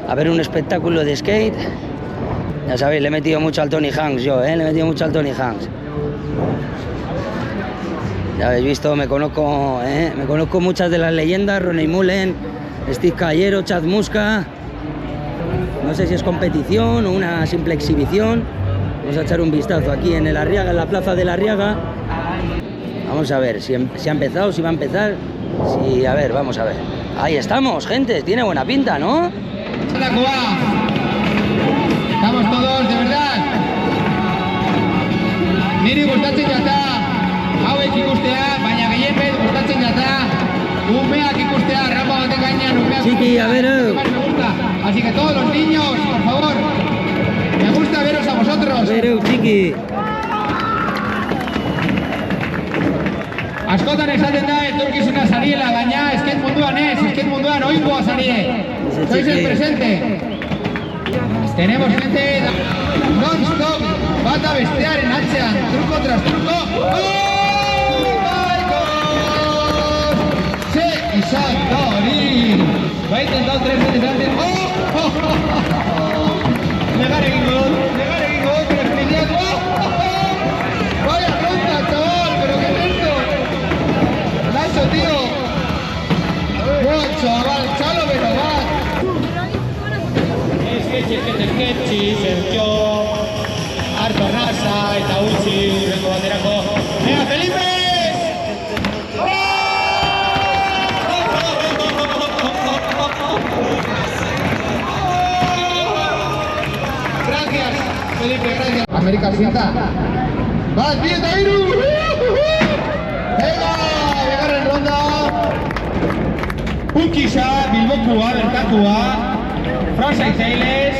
a ver un espectáculo de skate. Ya sabéis, le he metido mucho al Tony Hanks yo, le he metido mucho al Tony Hanks. Ya habéis visto, me conozco muchas de las leyendas, Ronnie Mullen, Steve Caballero, Chad Muska. No sé si es competición o una simple exhibición. Vamos a echar un vistazo aquí en el Arriaga, en la plaza del Arriaga. Vamos a ver si ha empezado, si va a empezar. Sí, a ver, vamos a ver. Ahí estamos, gente, tiene buena pinta, ¿no? Estamos todos, de verdad. Niri gustatzen jata, hauek ikustea, baina gehienbet gustatzen jata, umeak ikustea, rapa baten gainean umeak Chiqui, a ver. me gusta. Así que todos los niños, por favor, me gusta veros a vosotros. A ver, Chiqui. Askotan esaten da etorkizuna zariela, baina skate munduan oingoa zarie. Sois el presente. Tenemos gente non-stop, bata bestearen atzean, truco tras truco. Se izan da hori. Va a intentar 3 veces antes. Negar egingo dut, pero especial. Vaya ronda, chaval, pero qué es esto. Nacho, tío. Bueno, chaval, chalo, pero va. Sketchy, Sergio, Arto Arnasa, eta utzi, urrengo baterako. Venga, Felipe! Gracias, Felipe, gracias. América Sienta. Bat, bi eta hiru! Venga, bigarren ronda. Punkisa, Bilbokua, bertatua. Frontside Sailes.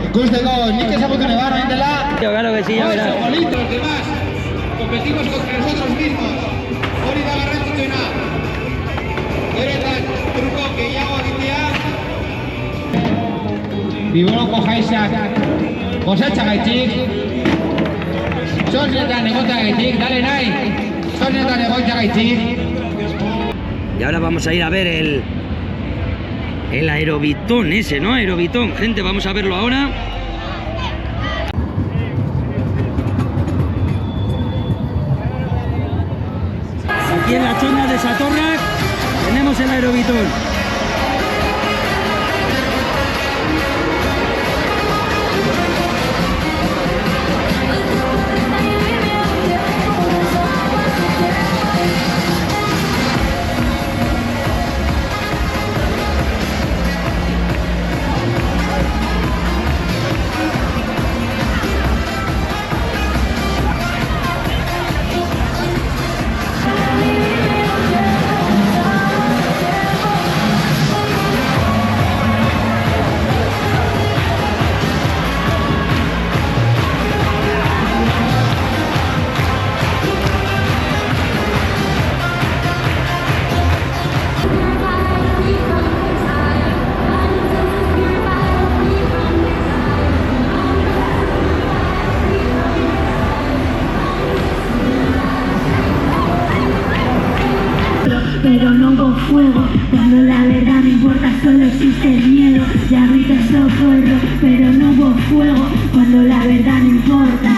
Ikusteko, nik ezagutu negar, hain dela. Claro que sí, ya verás. Los demás, competimos contra nosotros mismos. Hori da garrantzitsuena. Gero eta truko gehiago egitea. Bilboko jaizak gozatxagaitik. Sosnetan egotagaitik, dale nahi. Y ahora vamos a ir a ver el aerobitón ese, ¿no? Aerobitón, gente, vamos a verlo ahora. Aquí en la chonda de Satorrac tenemos el aerobitón. Pero no hubo fuego, cuando la verdad no importa, solo existe el miedo. Ya grité socorro, pero no hubo fuego, cuando la verdad no importa.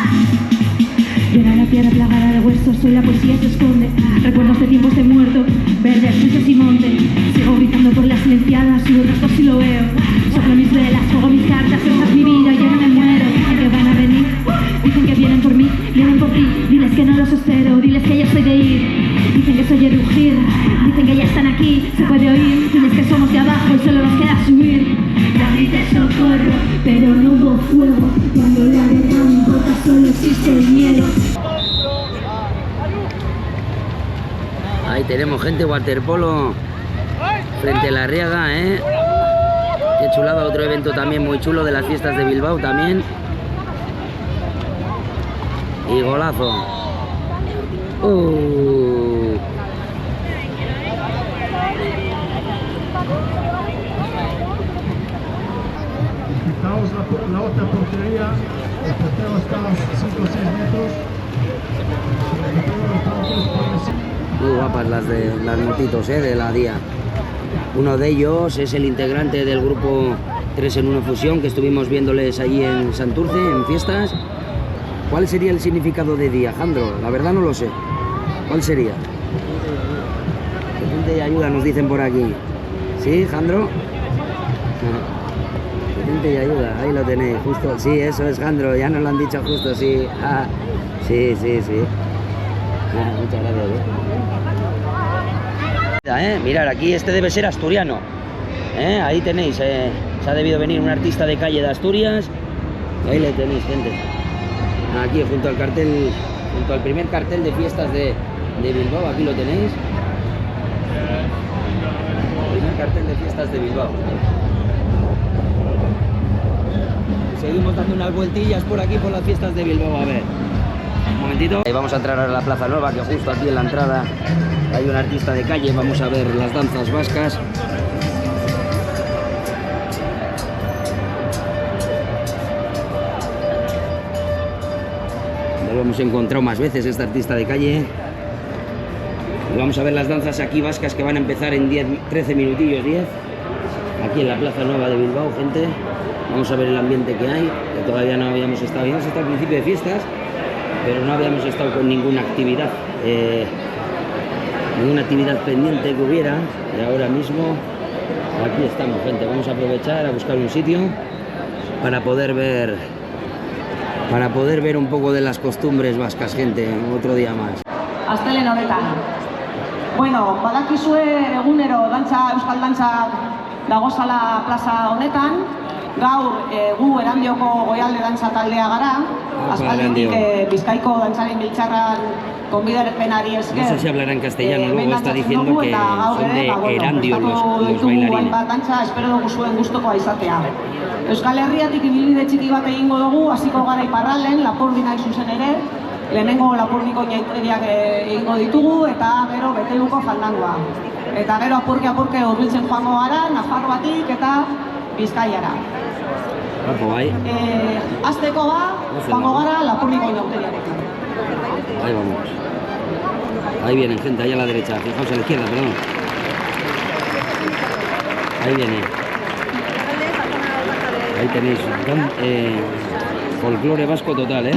Llora la tierra plagada de huesos, soy la poesía se esconde. Recuerdos de tiempos de muerto, verdes, montes y montes. Sigo gritando por las silenciadas, subo el rostro si lo veo. Soplo mis velas, juego mis cartas, esta es mi vida, yo no me muero. Dicen que van a venir, dicen que vienen por mí, vienen por ti. Diles que no los espero, diles que yo soy de ir. Dicen que soy de rugir, dicen que ya están aquí, se puede oír. Diles que somos de abajo y solo nos queda subir. Ya grité socorro, pero no hubo fuego. Cuando la verdad no importa, solo existe el miedo. Ahí tenemos gente waterpolo frente a la Arriaga, Qué chulada, otro evento también muy chulo de las fiestas de Bilbao también. Y golazo. Fijaos la otra portería, el portero está a 5 o 6 metros guapas las motitos, de la día. Uno de ellos es el integrante del grupo 3 en 1 Fusión, que estuvimos viéndoles allí en Santurce, en fiestas. ¿Cuál sería el significado de día, Jandro? La verdad no lo sé. ¿Cuál sería? Gente y ayuda, nos dicen por aquí. ¿Sí, Jandro? Gente y ayuda, ahí lo tenéis, justo. Sí, eso es, Jandro, ya nos lo han dicho justo, sí. Sí. Muchas gracias. Mirad, aquí este debe ser asturiano. Ahí tenéis, se ha debido venir un artista de calle de Asturias. Ahí le tenéis, gente. Aquí junto al cartel, junto al primer cartel de fiestas de Bilbao, aquí lo tenéis. El primer cartel de fiestas de Bilbao. Seguimos dando unas vueltillas por aquí por las fiestas de Bilbao, a ver. Un momentito. Ahí vamos a entrar a la Plaza Nueva, que justo aquí en la entrada hay un artista de calle. Vamos a ver las danzas vascas. Lo hemos encontrado más veces, este artista de calle. Y vamos a ver las danzas aquí vascas que van a empezar en 13 minutillos, 10. Aquí en la Plaza Nueva de Bilbao, gente. Vamos a ver el ambiente que hay, que todavía no habíamos estado. Habíamos estado al principio de fiestas, pero no habíamos estado con ninguna actividad pendiente que hubiera. Y ahora mismo aquí estamos, gente. Vamos a aprovechar a buscar un sitio para poder ver un poco de las costumbres vascas, gente, otro día más. Astelen honetan. Bueno, badakizue egunero dantza, euskal dantza dagozala plaza honetan. Gaur gu Erandioko goialde dantza taldea gara. Aspalditik Bizkaiko dantzaren biltzarran konbidapenari esker. No sé si hablará en castellano, luego está diciendo que son de Erandio los bailarines. Dantza espero dugu zuen gustokoa izatea. Euskal Herriatik ibilbide txiki bat egingo dugu, hasiko gara iparralden, Lapurdi nahi zuzen ere. Lehenengo Lapurdiko jaitegiak egingo ditugu eta gero Beteluko fandangoa. Eta gero apurke hurbiltzen joango gara, Nafarroatik eta Bizkaiara. Azteko joango gara Lapurdiko jaitegiarekin. Ahí vamos. Ahí vienen, gente, ahí a la derecha. Fijaos a la izquierda, perdón. Ahí viene. Ahí tenéis folclore vasco total,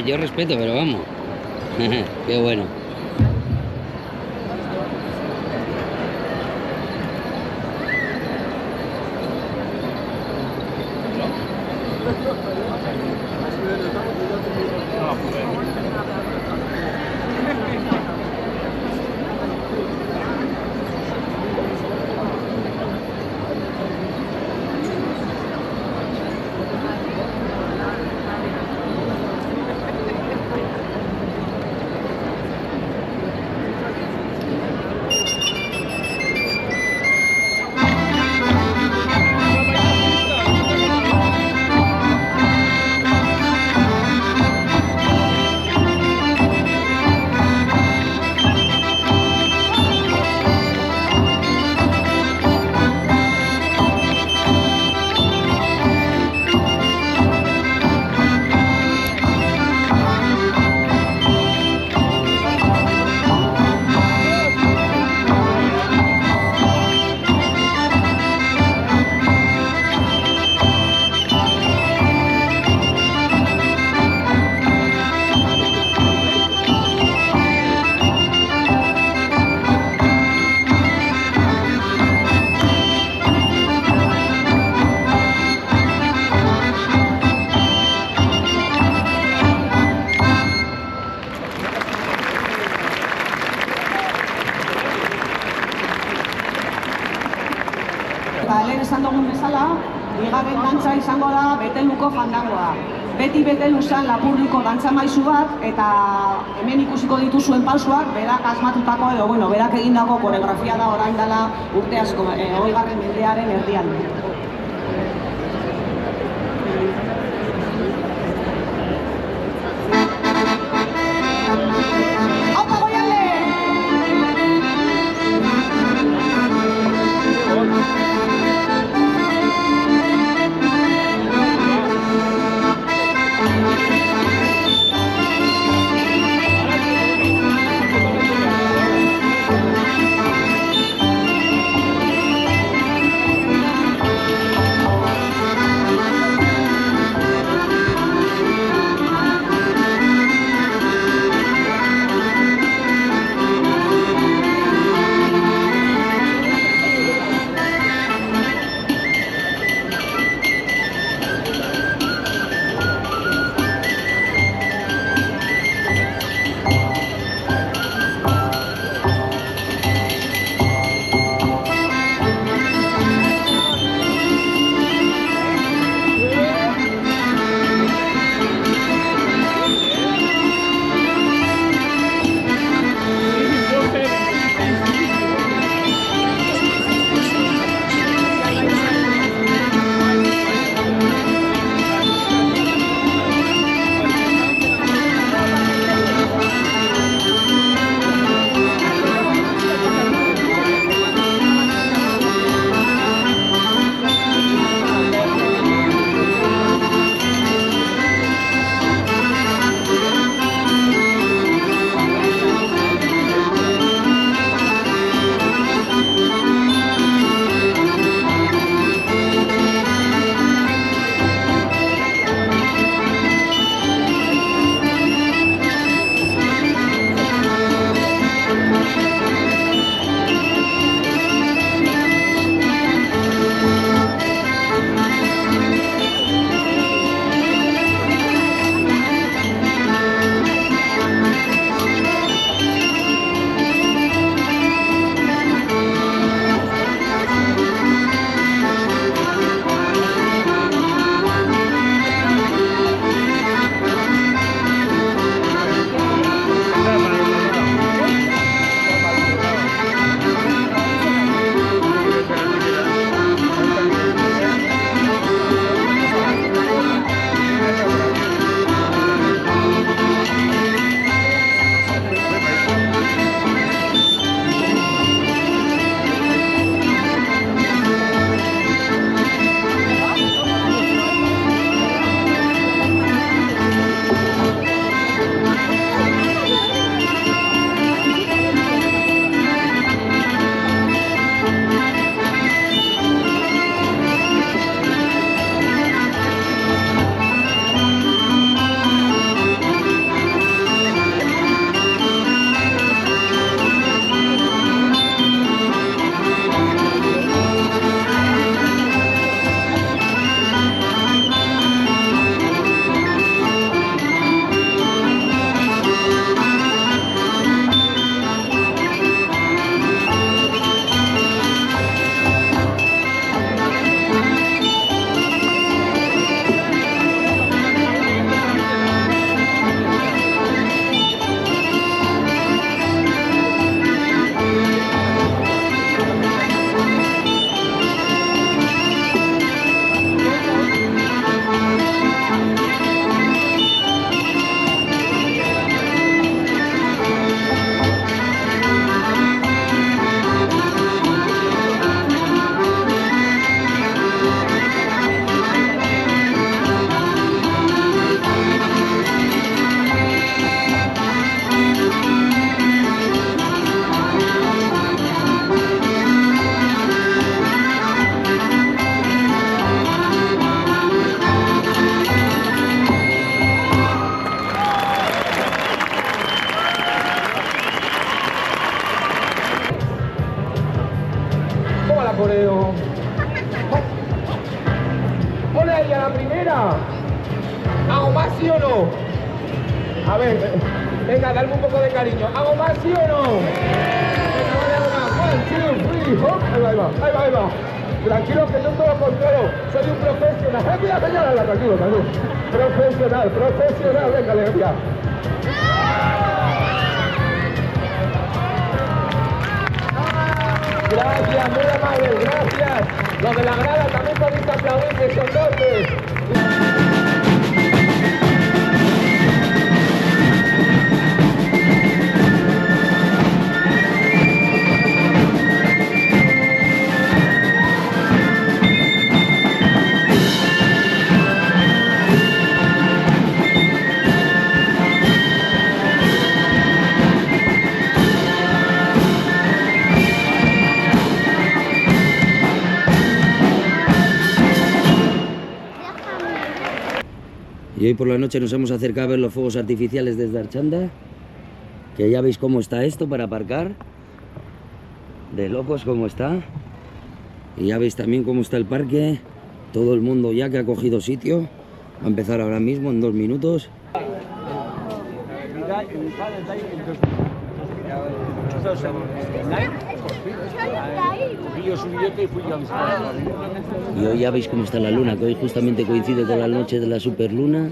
yo respeto, pero vamos. Qué bueno. Lehen esan dugun bezala, bigarren dantza izango da Beteluko fandangoa. Beti Betelu zen Lapurdiko dantza maisu bat, eta hemen ikusiko dituzuen pausuak, berak asmatutako edo, berak egindako koreografia da orain dela urte asko, 20. mendearen erdian. A ver, venga, dale un poco de cariño. ¿Hago más, sí o no? Venga, vale, hago más. 1, 2, 3, hop. Ahí va. Tranquilo que yo todo lo controlo. Soy un profesional. Mira, señora, tranquilo. Profesional. Venga, alegría. Gracias, muy amable, gracias. Los de la grada también podéis aplaudir, que son dobles. Y hoy por la noche nos hemos acercado a ver los fuegos artificiales desde Archanda, que ya veis cómo está esto para aparcar, de locos cómo está, y ya veis también cómo está el parque, todo el mundo ya que ha cogido sitio, va a empezar ahora mismo en 2 minutos. Y hoy ya veis cómo está la luna, que hoy justamente coincide con la noche de la superluna.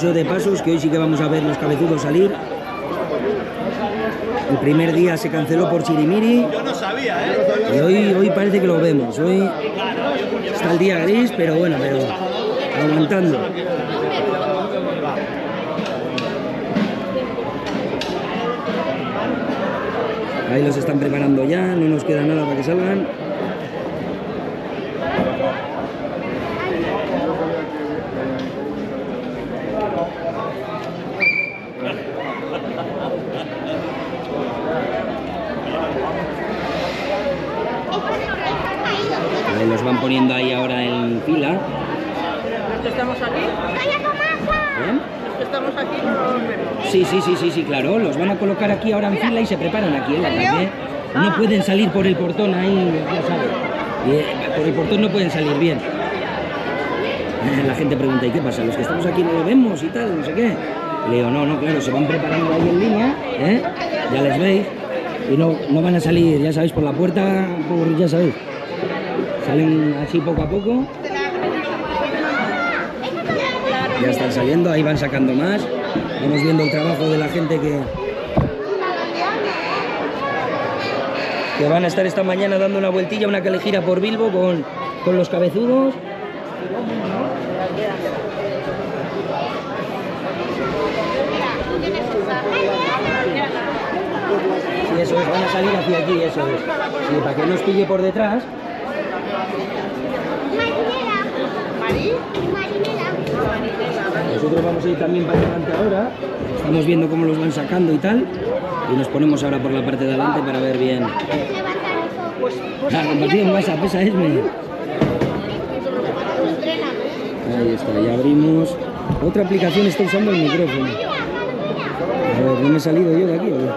Museo de Pasos, que hoy sí que vamos a ver los cabezudos salir. El primer día se canceló por Chirimiri. Yo no sabía, Y hoy parece que lo vemos. Hoy está el día gris, pero bueno, aguantando. Ahí los están preparando ya, no nos queda nada para que salgan. Ahí los van poniendo ahí ahora en fila. Los que estamos aquí, ¿Eh? los que estamos aquí no los vemos. Sí, claro. Los van a colocar aquí ahora en fila y se preparan aquí en la calle. No pueden salir por el portón ahí, ya sabes. Por el portón no pueden salir bien. La gente pregunta, ¿y qué pasa? Los que estamos aquí no lo vemos y tal, no sé qué. Le digo, no, claro, se van preparando ahí en línea, ¿eh? Ya les veis. Y no van a salir, ya sabéis, por la puerta, ya sabéis. Salen así poco a poco. Ya están saliendo, ahí van sacando más. Vamos viendo el trabajo de la gente que van a estar esta mañana dando una vueltilla, una calejira por Bilbo con los cabezudos. Sí, eso es, van a salir hacia aquí, eso es. Sí, para que no os pille por detrás. Nosotros vamos a ir también para adelante ahora. Estamos viendo cómo los van sacando y tal. Y nos ponemos ahora por la parte de adelante para ver bien. Compartido en WhatsApp, esa es. Ahí está, ya abrimos. Otra aplicación está usando el micrófono. A ver, ¿no me he salido yo de aquí o qué?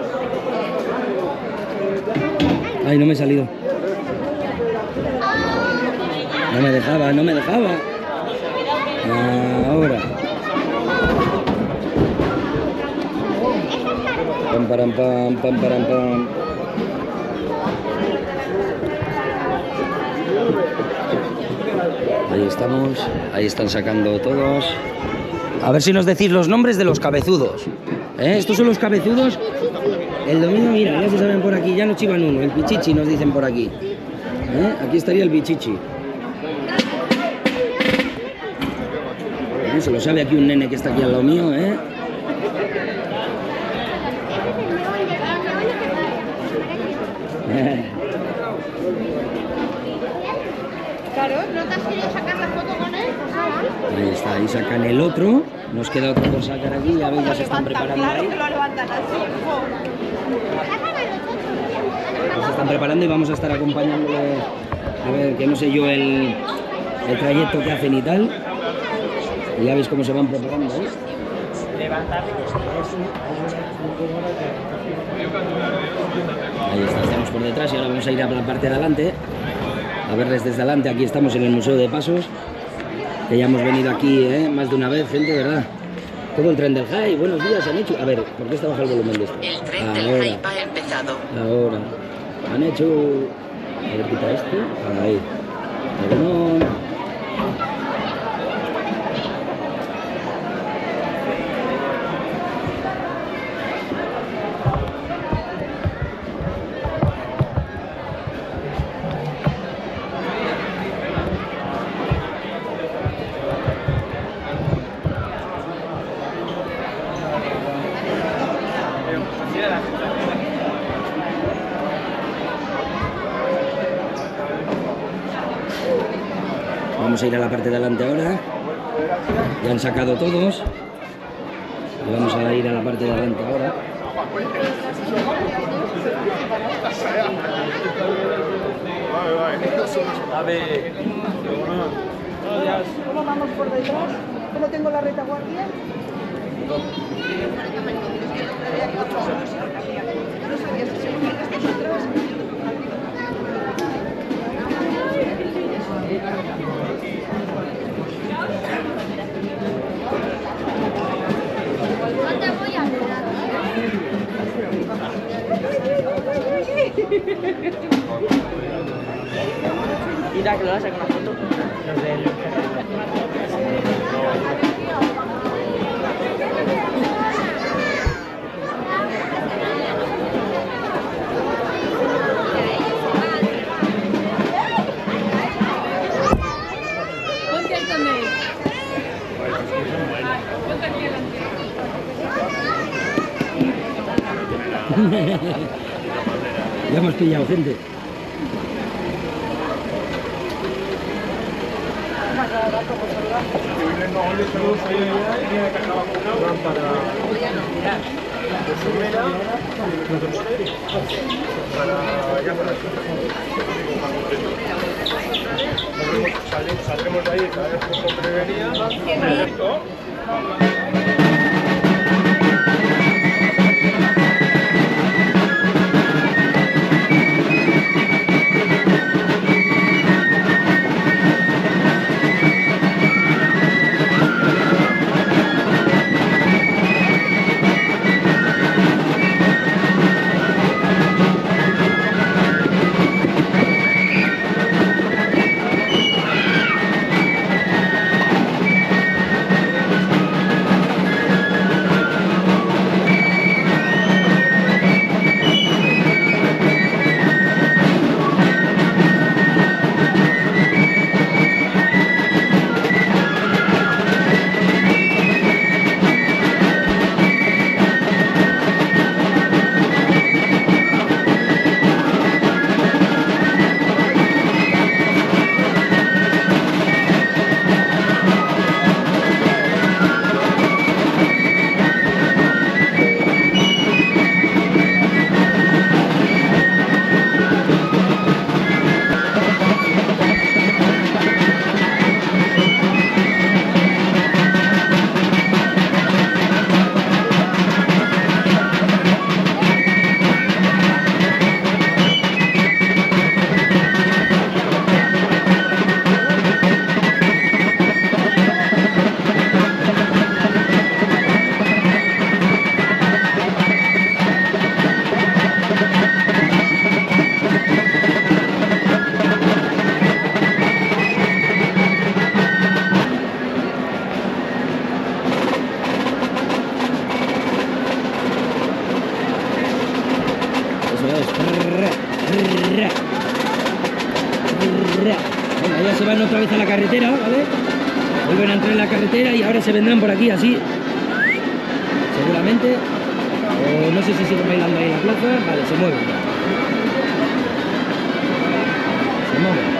Ay, no me he salido. No me dejaba. Ahora. Pam, param, pam. Ahí estamos, ahí están sacando todos. A ver si nos decís los nombres de los cabezudos. Estos son los cabezudos. El domingo, mira, ya se saben por aquí, ya no chivan uno. El pichichi nos dicen por aquí. Aquí estaría el pichichi. Se lo sabe aquí un nene que está aquí al lado mío, Claro, ¿no te has querido sacar la foto con él? Ahí está, ahí sacan el otro. Nos queda otro por sacar aquí, ya veis, ya se están preparando Claro ahí. que lo levantan así. Se están preparando y vamos a estar acompañándole, a ver, que no sé yo, el trayecto que hacen y tal. Y ya veis cómo se van preparando ahí. Ahí está, estamos por detrás y ahora vamos a ir a la parte de adelante. A verles desde adelante. Aquí estamos en el Museo de Pasos. Que ya hemos venido aquí más de una vez, gente, ¿verdad? Todo el tren del hype. Buenos días, han hecho. A ver, ¿por qué está bajo el volumen de esto? El tren del hype ha empezado. Ahora. Han hecho. A ver, quita esto. Ahí. Pero no. Vamos a ir a la parte de adelante ahora. Ya han sacado todos. Y vamos a ir a la parte de adelante ahora. ¿Cómo vamos por detrás? ¿Cómo tengo la retaguardia? Mira, que le vas a sacar una foto. Ya hemos pillado gente. Saldremos de ahí, sabemos cómo prevenía. Venga, ya se van otra vez a la carretera, ¿vale? Vuelven a entrar en la carretera y ahora se vendrán por aquí así. Seguramente. O no sé si siguen bailando ahí en la plaza. Vale, se mueven. Se mueven.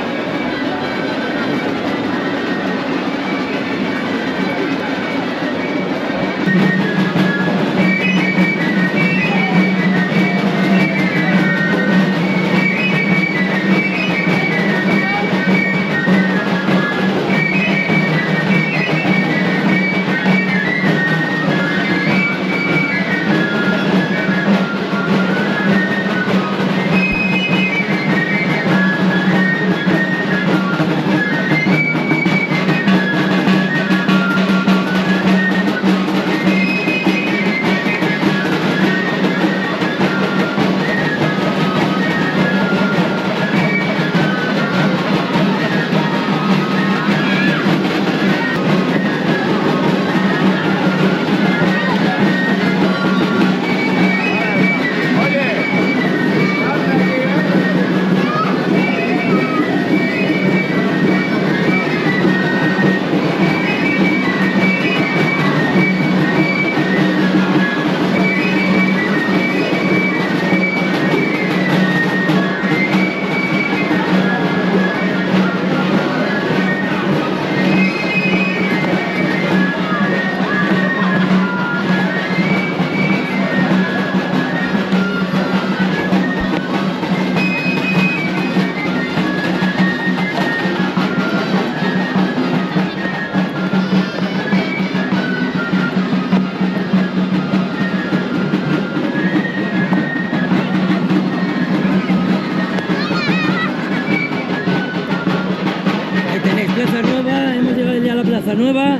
Plaza Nueva, hemos llegado ya a la Plaza Nueva.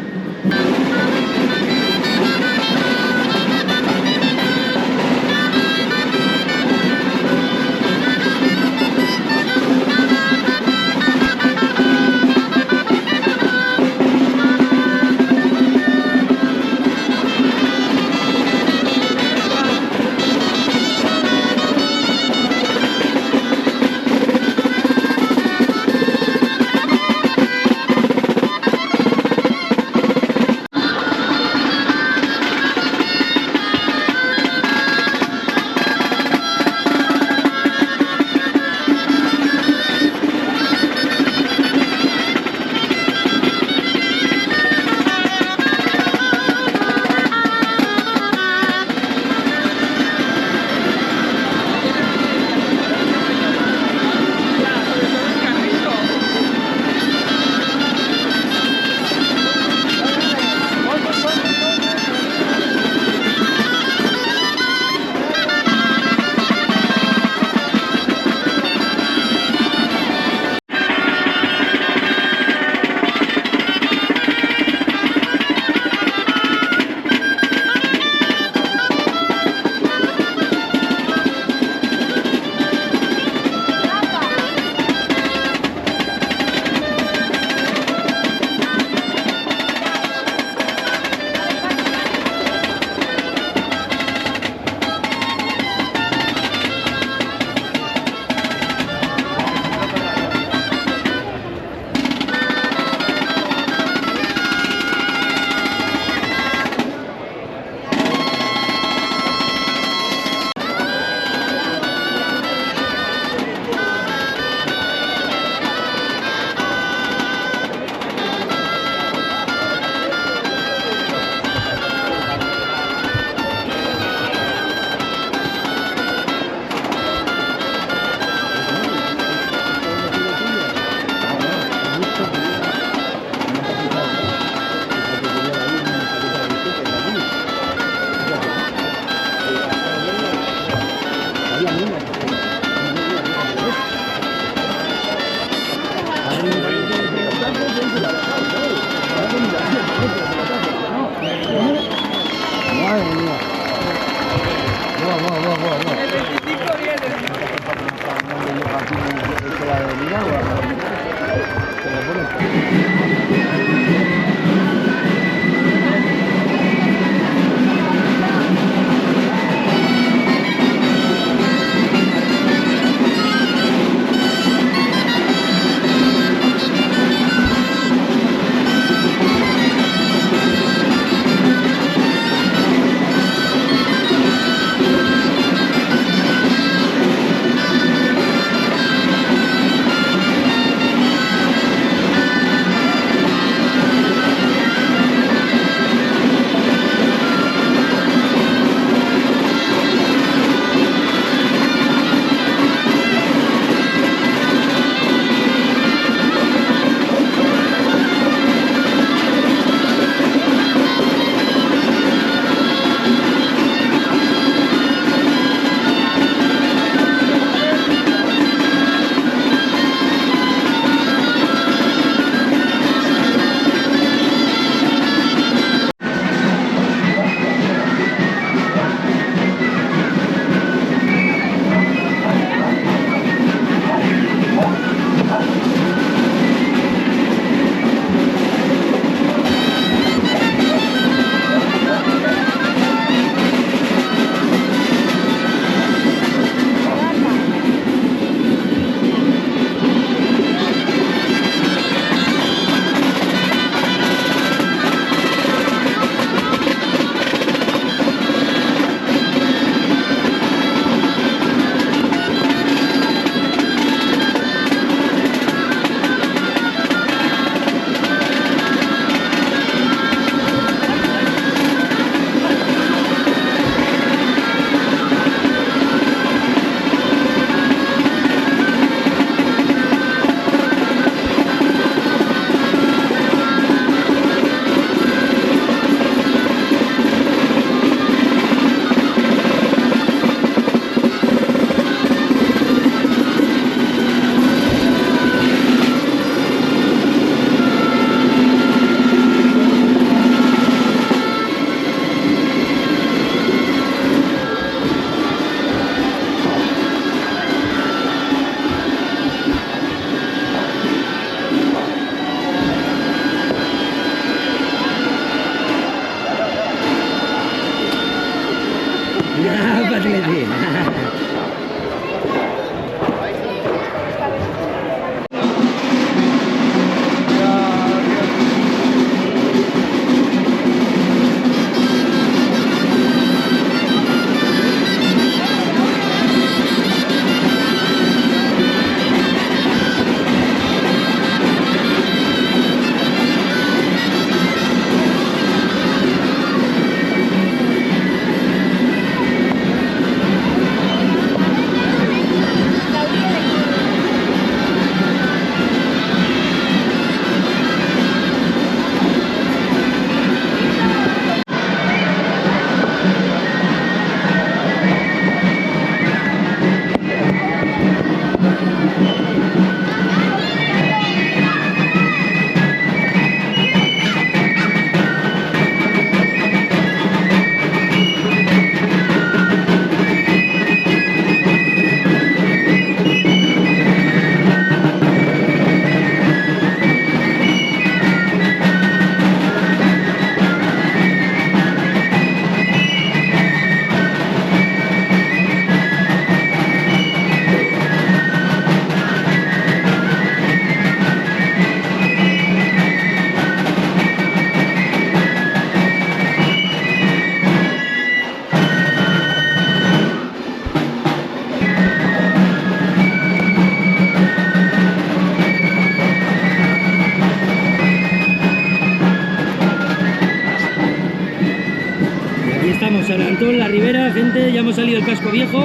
San Antón, la Ribera, gente, ya hemos salido del casco viejo.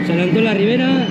San Antón, la Ribera.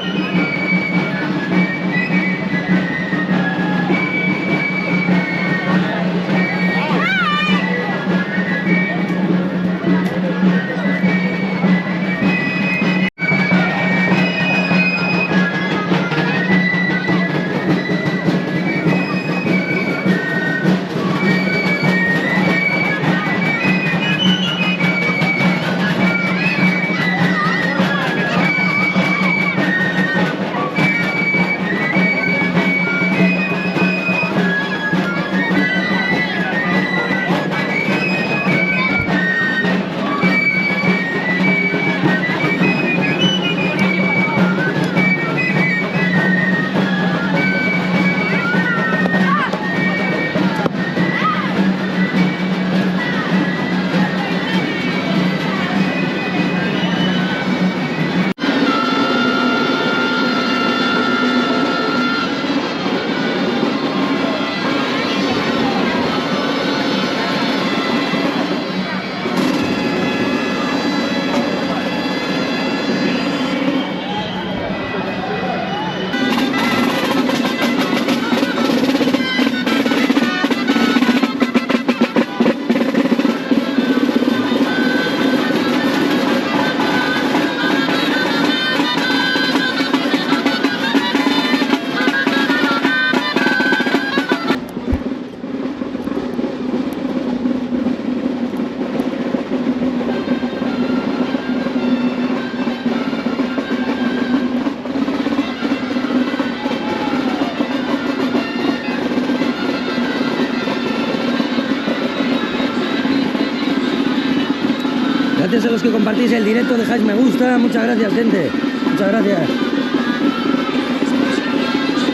Gracias a los que compartís el directo, dejáis me gusta. Muchas gracias, gente. Muchas gracias.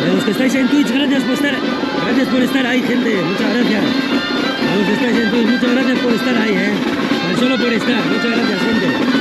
A los que estáis en Twitch, gracias por estar ahí, gente. Muchas gracias. A los que estáis en Twitch, muchas gracias por estar ahí, solo por estar. Muchas gracias, gente.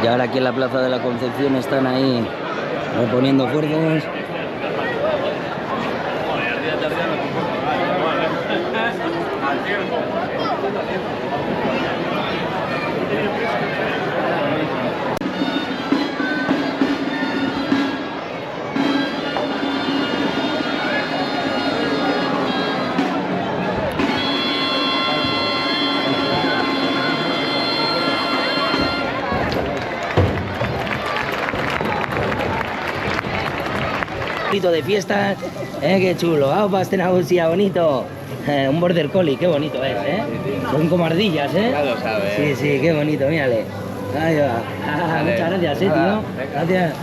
Y ahora aquí en la Plaza de la Concepción están ahí reponiendo fuerzas. De fiestas, qué chulo, aupa, este nagusia, bonito, un border collie, qué bonito es, son como ardillas, Ya lo sabes. Sí, sí, qué bonito, mírale, ahí va, Vale. muchas gracias, tío, Venga. gracias.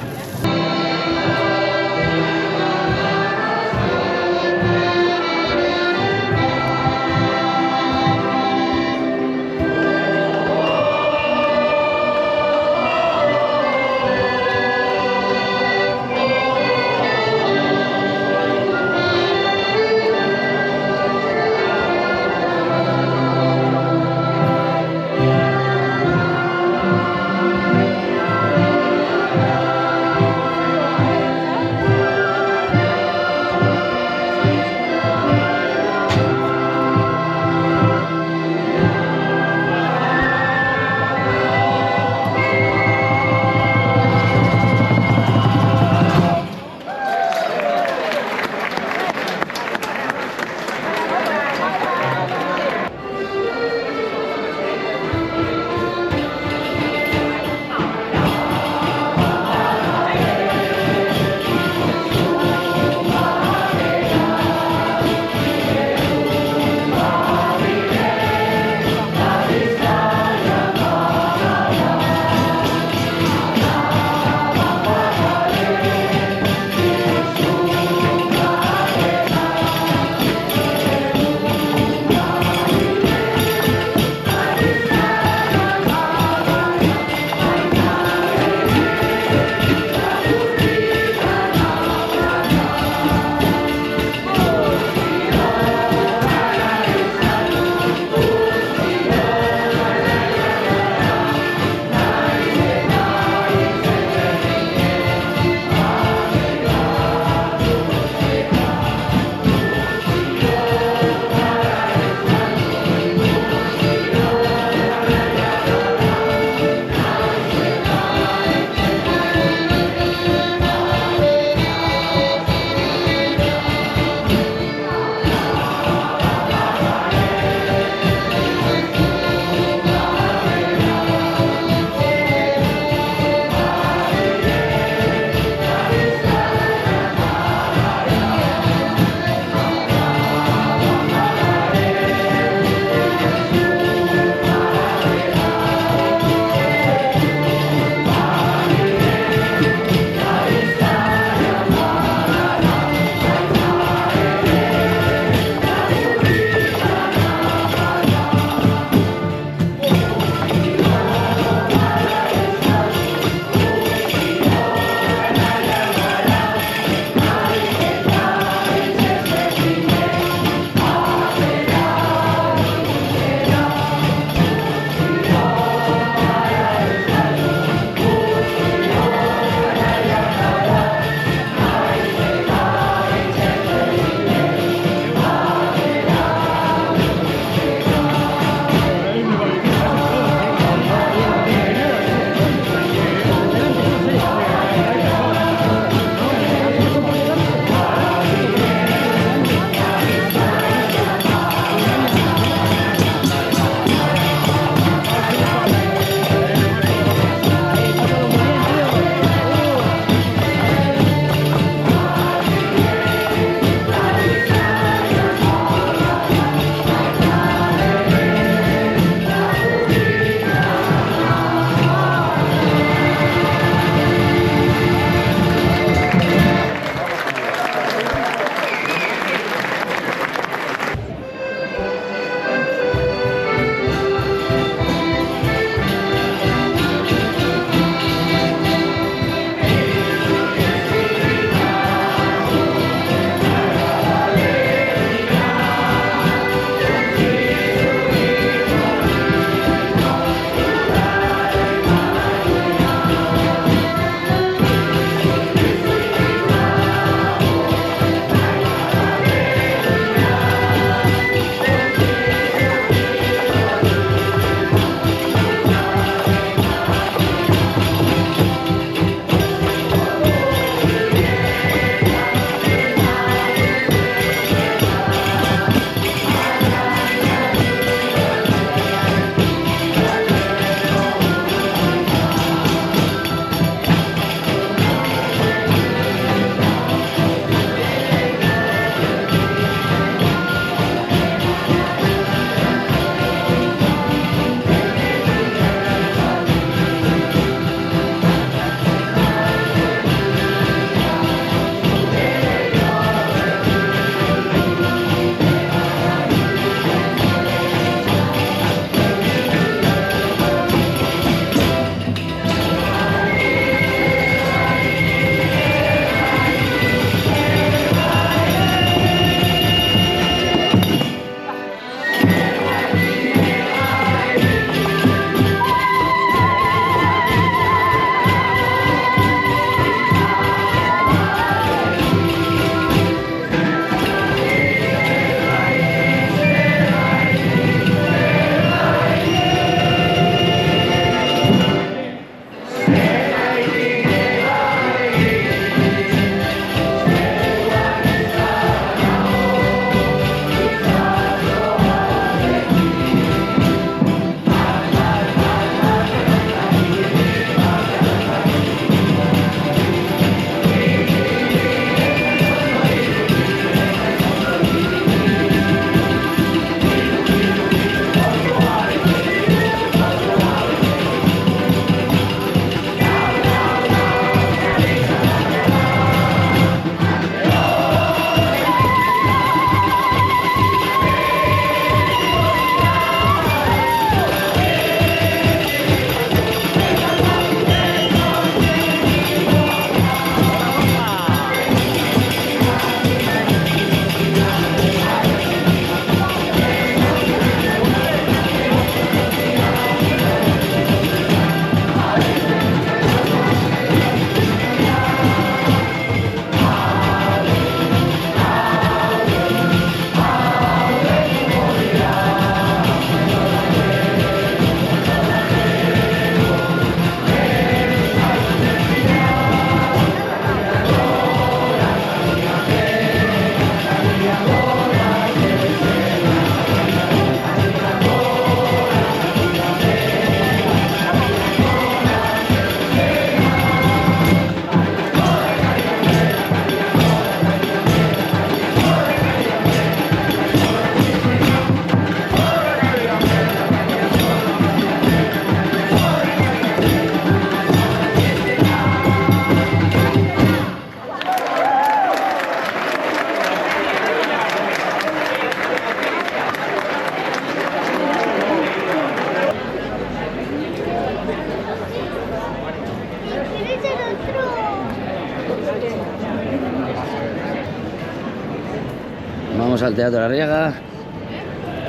Vamos al Teatro Arriaga.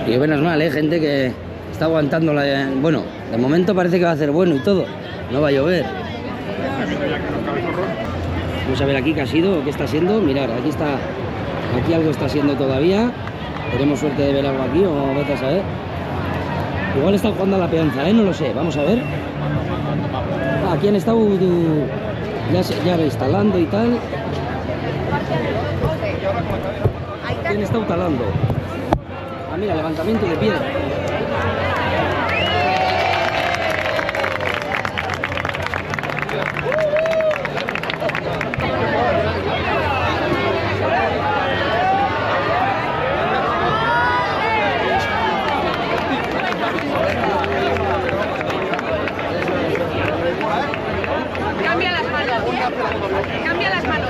Y menos mal, gente que está aguantando la... Bueno, de momento parece que va a hacer bueno y todo. No va a llover. Vamos a ver aquí qué ha sido o qué está siendo. Mirad, aquí está... Aquí algo está siendo todavía. Tenemos suerte de ver algo aquí o vete a saber. Igual están jugando a la peonza, no lo sé. Vamos a ver. Aquí han estado ya instalando y tal. Aquí han estado talando. Ah, mira, levantamiento de piedra. Cambia las manos. Cambia las manos.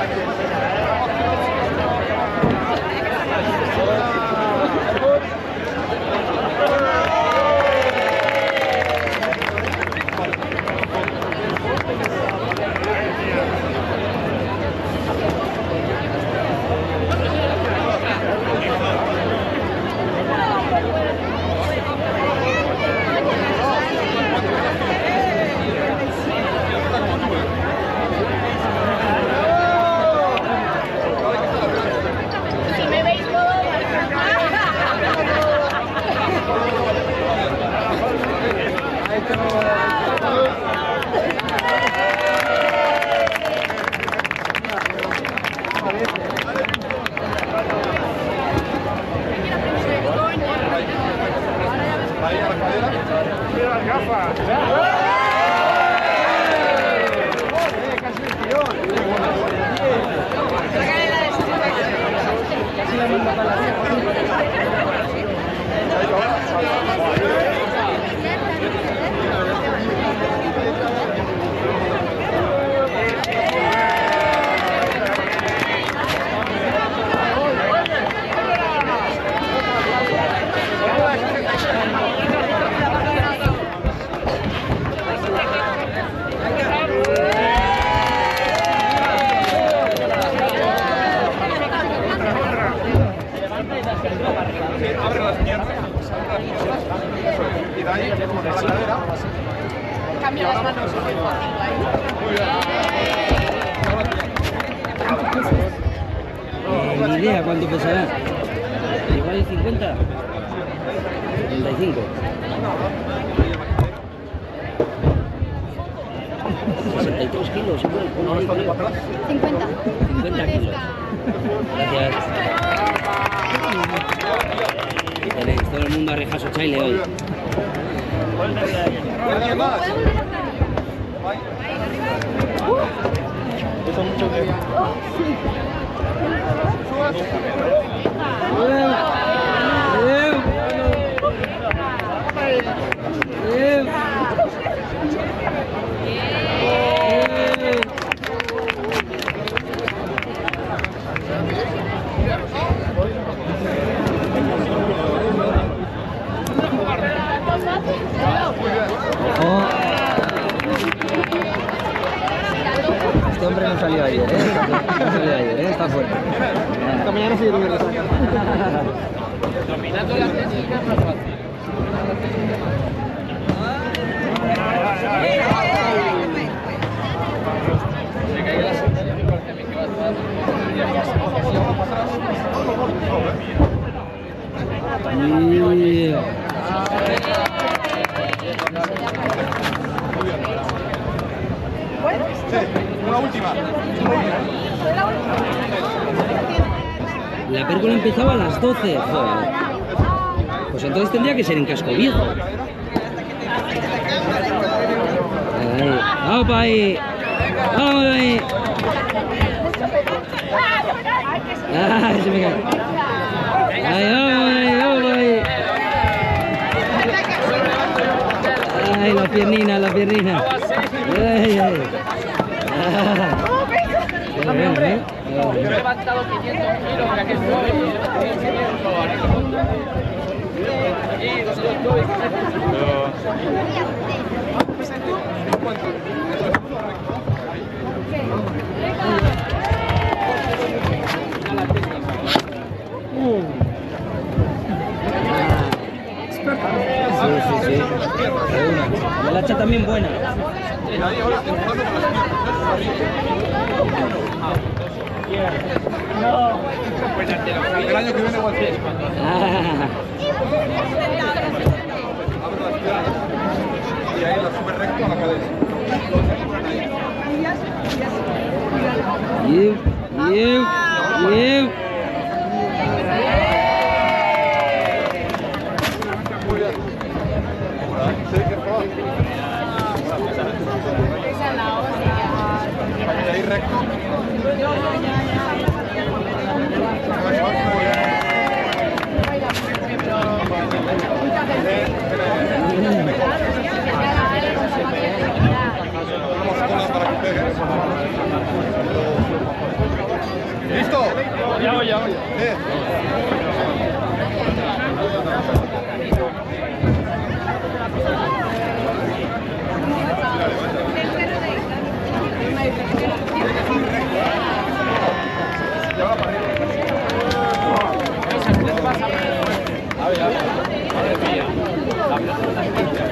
Cambia las manos. Ni idea cuánto pesará. Igual el 50. 75. 63 kilos, igual. 50. 50 kilos. Gracias. Y tenéis todo el mundo a rejaso chaile hoy. Este hombre no salió ayer, no salió ayer, está fuerte. Esta mañana sí tuve que sacar. Dominando la técnica es más fácil. Una última. La pérgola empezaba a las 12, joder. Pues entonces tendría que ser en Casco Viejo. Ahí. ¡Vamos para ahí! ¡Vamos ahí! ¡Ah, se me cae! ¡Ahí, vamos ahí, vamos ahí! ¡Ay, la piernina, la piernina! ¡Ay, ay! Yo he levantado 500 kilos, que aquí estoy. El hacha también buena. El año que viene igual sí. Y ahí la sube recto a la cadena. Ahí recto. ¿Listo? Ya voy.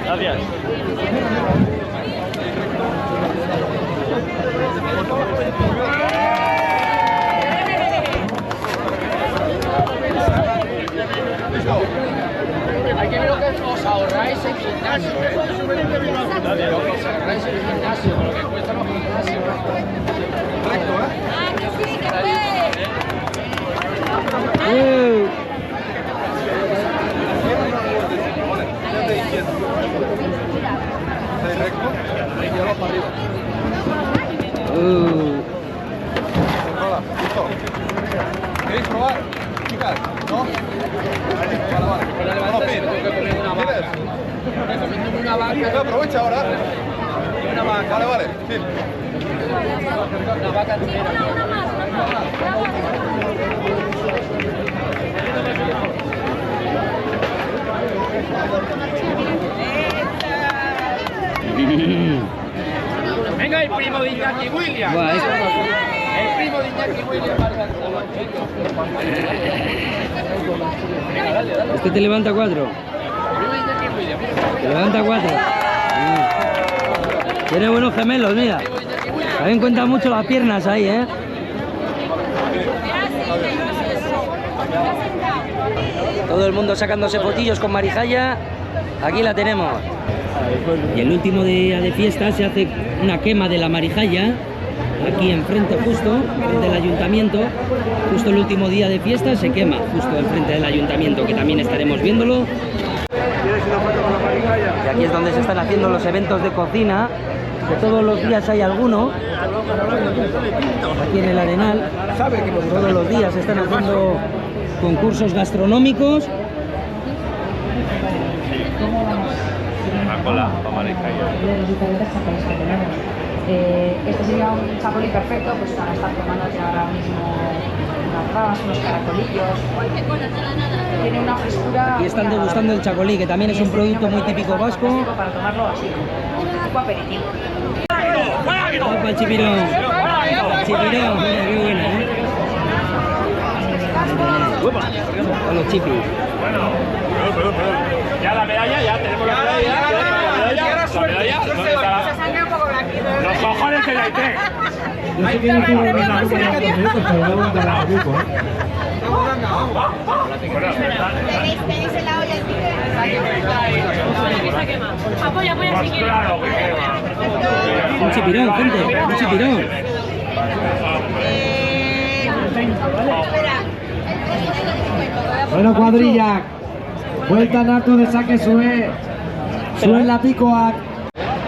Gracias. Hay que ver lo que os ahorráis en gimnasio. Os ahorráis en gimnasio, con lo que cuesta los gimnasios. Recto, ¿eh? Ahí recto. Y ahora para arriba. Controla. Listo. ¿Queréis probar? Chicas, ¿no? Vale. Una vaca. Aprovecha ahora. Una vaca. Vale. Sí. Una vaca entera. Venga, el primo de Iñaki Williams. Buah, El primo de Iñaki Williams. Este te levanta 4. Te levanta 4. Tiene buenos gemelos, mira. También cuentan mucho las piernas ahí, ¿eh? Todo el mundo sacándose fotillos con Marijaya. Aquí la tenemos. Y el último día de fiesta se hace una quema de la Marijaya. Aquí enfrente justo, frente del ayuntamiento. Justo el último día de fiesta se quema, justo enfrente del ayuntamiento, que también estaremos viéndolo. Y aquí es donde se están haciendo los eventos de cocina, que todos los días hay alguno. Aquí en el Arenal, todos los días se están haciendo concursos gastronómicos. Este sería un chacolí perfecto pues para estar tomando ahora mismo unas rabas, unos caracolillos. Tiene una frescura. Y están degustando el chacolí, que también es un producto muy típico vasco. Para tomarlo así, tipo aperitivo. Opa, el chipirón. Chipirón, mira qué buena, ¿eh? Con los chipis. Perdón. Ya la medalla, ya tenemos la medalla. La medalla. Los cojones que ya hay tres. Yo sé que no tengo una cosa pero voy a aguantar la grupo, ¿eh? Tenéis el lado y el pique. Apoya si quieres. Un chipirón, gente, un chipirón. Bueno, cuadrilla, vuelta nato de saque sube la picoa.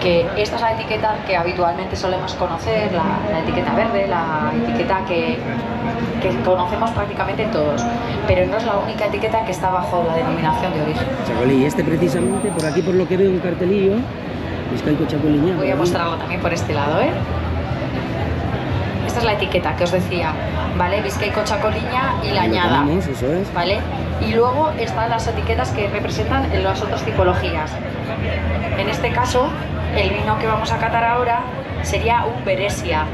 Que esta es la etiqueta que habitualmente solemos conocer, la etiqueta verde, la etiqueta que conocemos prácticamente todos, pero no es la única etiqueta que está bajo la denominación de origen. Chacolí, este precisamente, por aquí por lo que veo un cartelillo, Bizkaiko Chacoliña. Voy a mostrarlo también por este lado, ¿eh? Esta es la etiqueta que os decía, ¿vale? Bizkaiko Chacoliña y la añada, tenemos, eso es. ¿vale? Y luego están las etiquetas que representan las otras tipologías. En este caso, el vino que vamos a catar ahora sería un Beresia.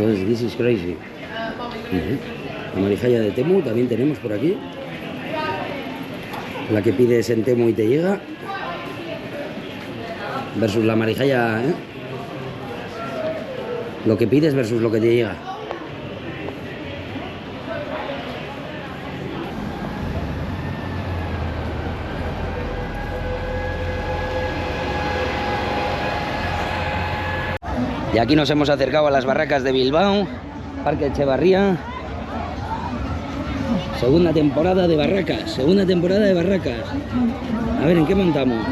Eso es, this is crazy. La marijalla de Temu también tenemos por aquí. La que pides en Temu y te llega. Versus la marijalla, ¿eh? Lo que pides versus lo que te llega. Y aquí nos hemos acercado a las barracas de Bilbao, Parque Echevarría. Segunda temporada de barracas, segunda temporada de barracas. A ver, ¿en qué montamos?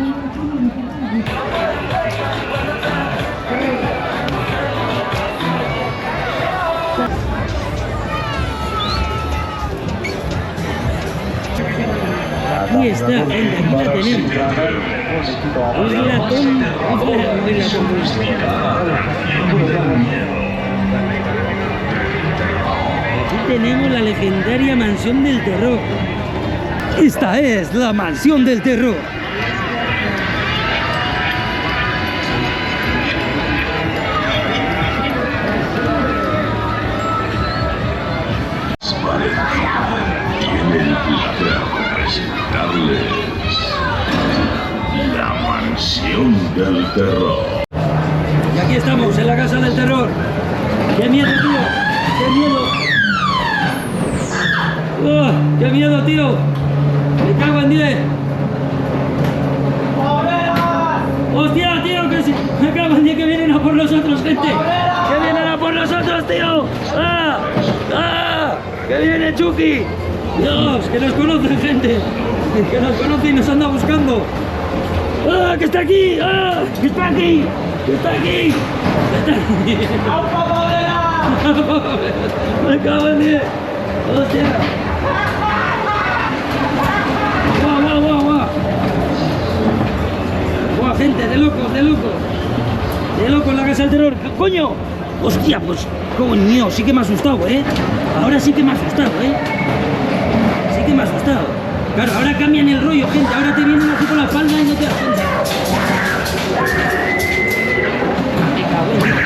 Aquí está, gente, aquí la tenemos. Un latón, aquí tenemos la legendaria mansión del terror. Esta es la mansión del terror. La mansión del terror. Y aquí estamos, en la casa del terror. ¡Qué miedo, tío! ¡Qué miedo! ¡Oh, ¡qué miedo, tío! ¡Me cago en 10! ¡Hostia, tío! Que si... ¡Me cago en 10 que vienen a por nosotros, gente! ¡Que vienen a por nosotros, tío! ¡Ah! ¡Ah! ¡Que viene Chucky! ¡Dios! ¡Que nos conocen, gente! ¡Que nos conoce y nos anda buscando! ¡Ah! ¡Que está aquí! ¡Ah! ¡Que está aquí! ¡Que está aquí! ¡Que está aquí! ¡Me cago en 10! ¡Hostia! ¡Guau, guau, guau, guau! ¡Guau, gente! ¡De locos, de locos! ¡De locos en la casa del terror! ¡Coño! ¡Hostia! Pues, coño, sí que me ha asustado, ¿eh? Ahora sí que me ha asustado, ¿eh? Sí que me ha asustado. Claro, ahora cambian el rollo, gente. Ahora te vienen así por la espalda y no te das cuenta. Me cago en Dios.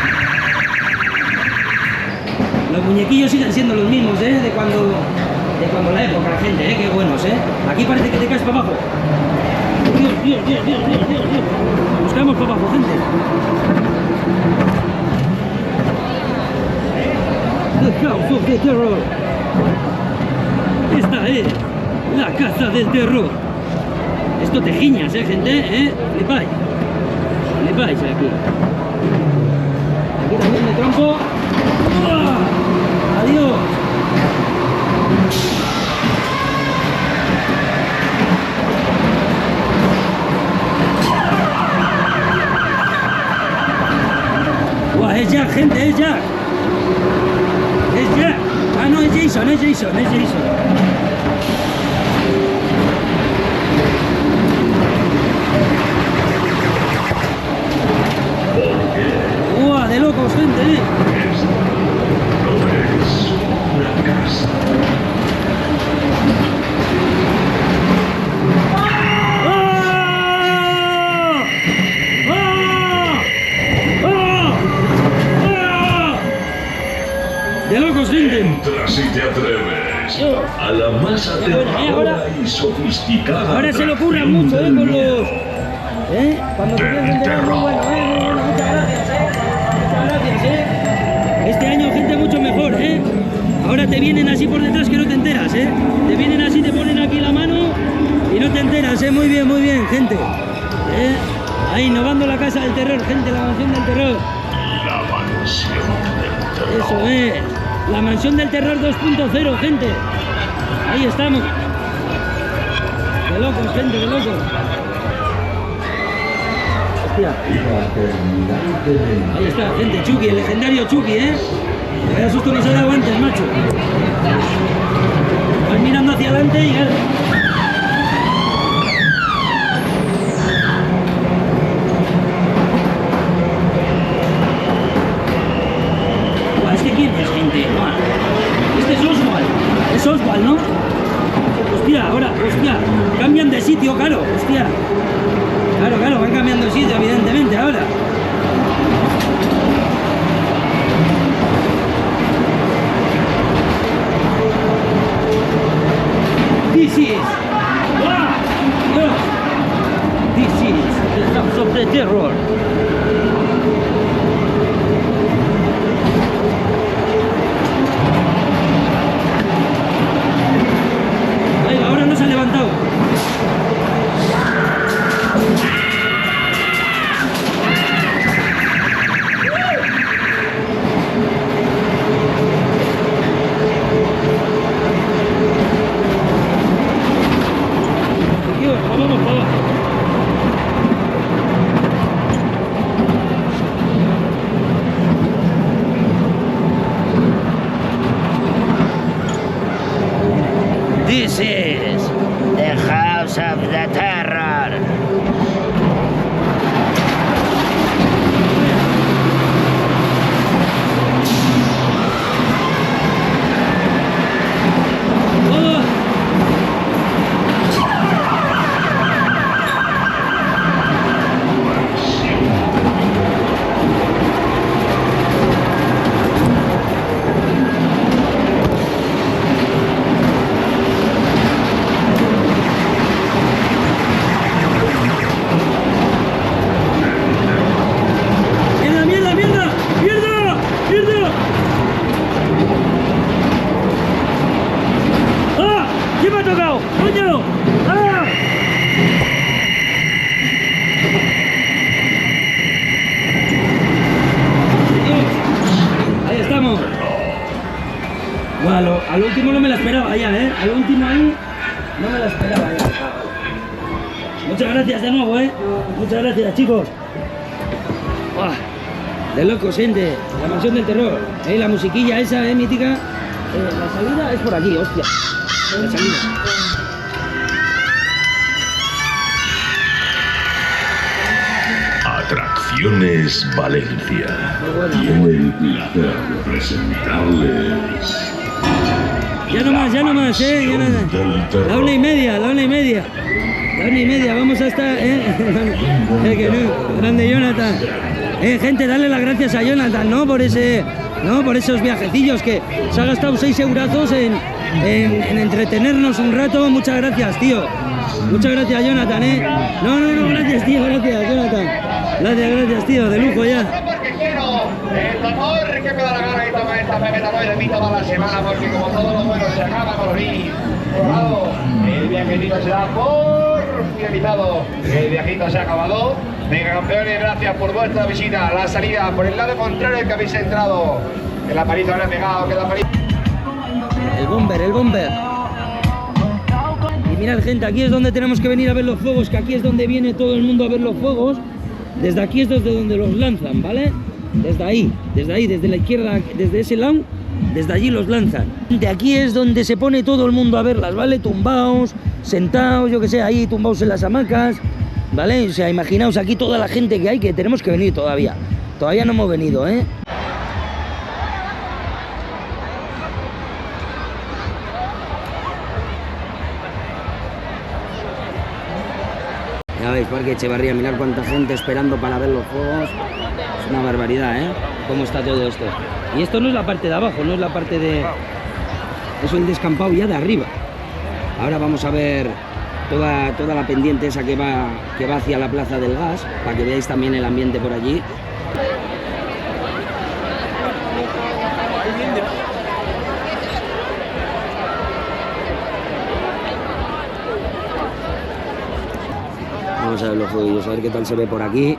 Los muñequillos siguen siendo los mismos, ¿eh? De cuando la época, la gente, ¿eh? Qué buenos, ¿eh? Aquí parece que te caes para abajo. Dios, Dios, Dios, Dios, Dios, Dios, Dios. Nos caemos para abajo, gente. The House of the Terror. Esta es la casa del terror. Esto te giñas, gente, ¿eh? Flipáis. Flipáis aquí. Aquí también me trompo. ¡Uah! Adiós. ¡Uah! Es Jack, gente, es Jack. Es Jack. Ah, no, es Jason, es Jason, es Jason. ¡Uah! De locos, gente, ¿eh? De locos, gente. Entra si te atreves a la más aterradora y sofisticada. Ahora se le ocurran mucho, con los... Cuando comienza el terror, muy bueno, muchas gracias, muchas gracias, Este año, gente, mucho mejor, Ahora te vienen así por detrás que no te enteras, Te vienen así, te ponen aquí la mano y no te enteras, muy bien, gente. Ahí, innovando la casa del terror, gente, la mansión del terror. La mansión del terror. Eso es, la mansión del terror 2.0, gente. Ahí estamos. De locos, gente, de locos. Ahí está, gente, Chucky, el legendario Chucky, Vaya susto nos ha dado antes, macho. Vas mirando hacia adelante y... ¿Este quién es, gente? Este es Oswald. Es Oswald, ¿no? Hostia, ahora, hostia. Cambian de sitio, claro, hostia. Claro, van cambiando de sitio, evidentemente, ahora. This is the house of the terror. Ahí, ahora no se ha levantado. Vamos para abajo. This is the house of the terror. Bueno, al último no me la esperaba ya, ¿eh? Al último ahí no me la esperaba ya. Muchas gracias de nuevo, ¿eh? Muchas gracias, chicos. ¡Buah! De locos, gente. La mansión del terror. La musiquilla esa, mítica. La salida es por aquí, hostia. La salida. Atracciones Valencia. Tiene el placer de presentarles. Ya no más, ¿eh? Ya no más. La 1:30, la 1:30. La 1:30, vamos hasta, que no, grande Jonathan. Gente, dale las gracias a Jonathan, ¿no? Por esos viajecillos que se ha gastado 6 eurazos en entretenernos un rato. Muchas gracias, tío. Muchas gracias, Jonathan, No, gracias, tío, gracias, Jonathan. Gracias, tío, de lujo ya. Porque quiero el amor que me da la gana y toma esta pepeta de mí toda la semana, porque como todo lo bueno se acaba con mí. Por lado, el viajecito se da por finalizado. El viajito se ha acabado. Venga, campeones, gracias por vuestra visita. La salida por el lado contrario que habéis entrado. El aparicio habrá pegado, que la aparicio. El bomber. Y mirad, gente, aquí es donde tenemos que venir a ver los fuegos, que aquí es donde viene todo el mundo a ver los fuegos. Desde aquí es desde donde los lanzan, ¿vale? Desde ahí, desde la izquierda, desde ese lado, desde allí los lanzan. De aquí es donde se pone todo el mundo a verlas, ¿vale? Tumbaos, sentados, yo que sé, ahí tumbaos en las hamacas, ¿vale? O sea, imaginaos aquí toda la gente que hay, que tenemos que venir todavía. Todavía no hemos venido, ¿eh? Ya veis, Parque Echevarría, mirad cuánta gente esperando para ver los fuegos. Es una barbaridad, ¿eh? Cómo está todo esto. Y esto no es la parte de abajo, no es la parte de... Es el descampado ya de arriba. Ahora vamos a ver toda la pendiente esa que va hacia la Plaza del Gas, para que veáis también el ambiente por allí. Vamos a ver los fuegos, a ver qué tal se ve por aquí.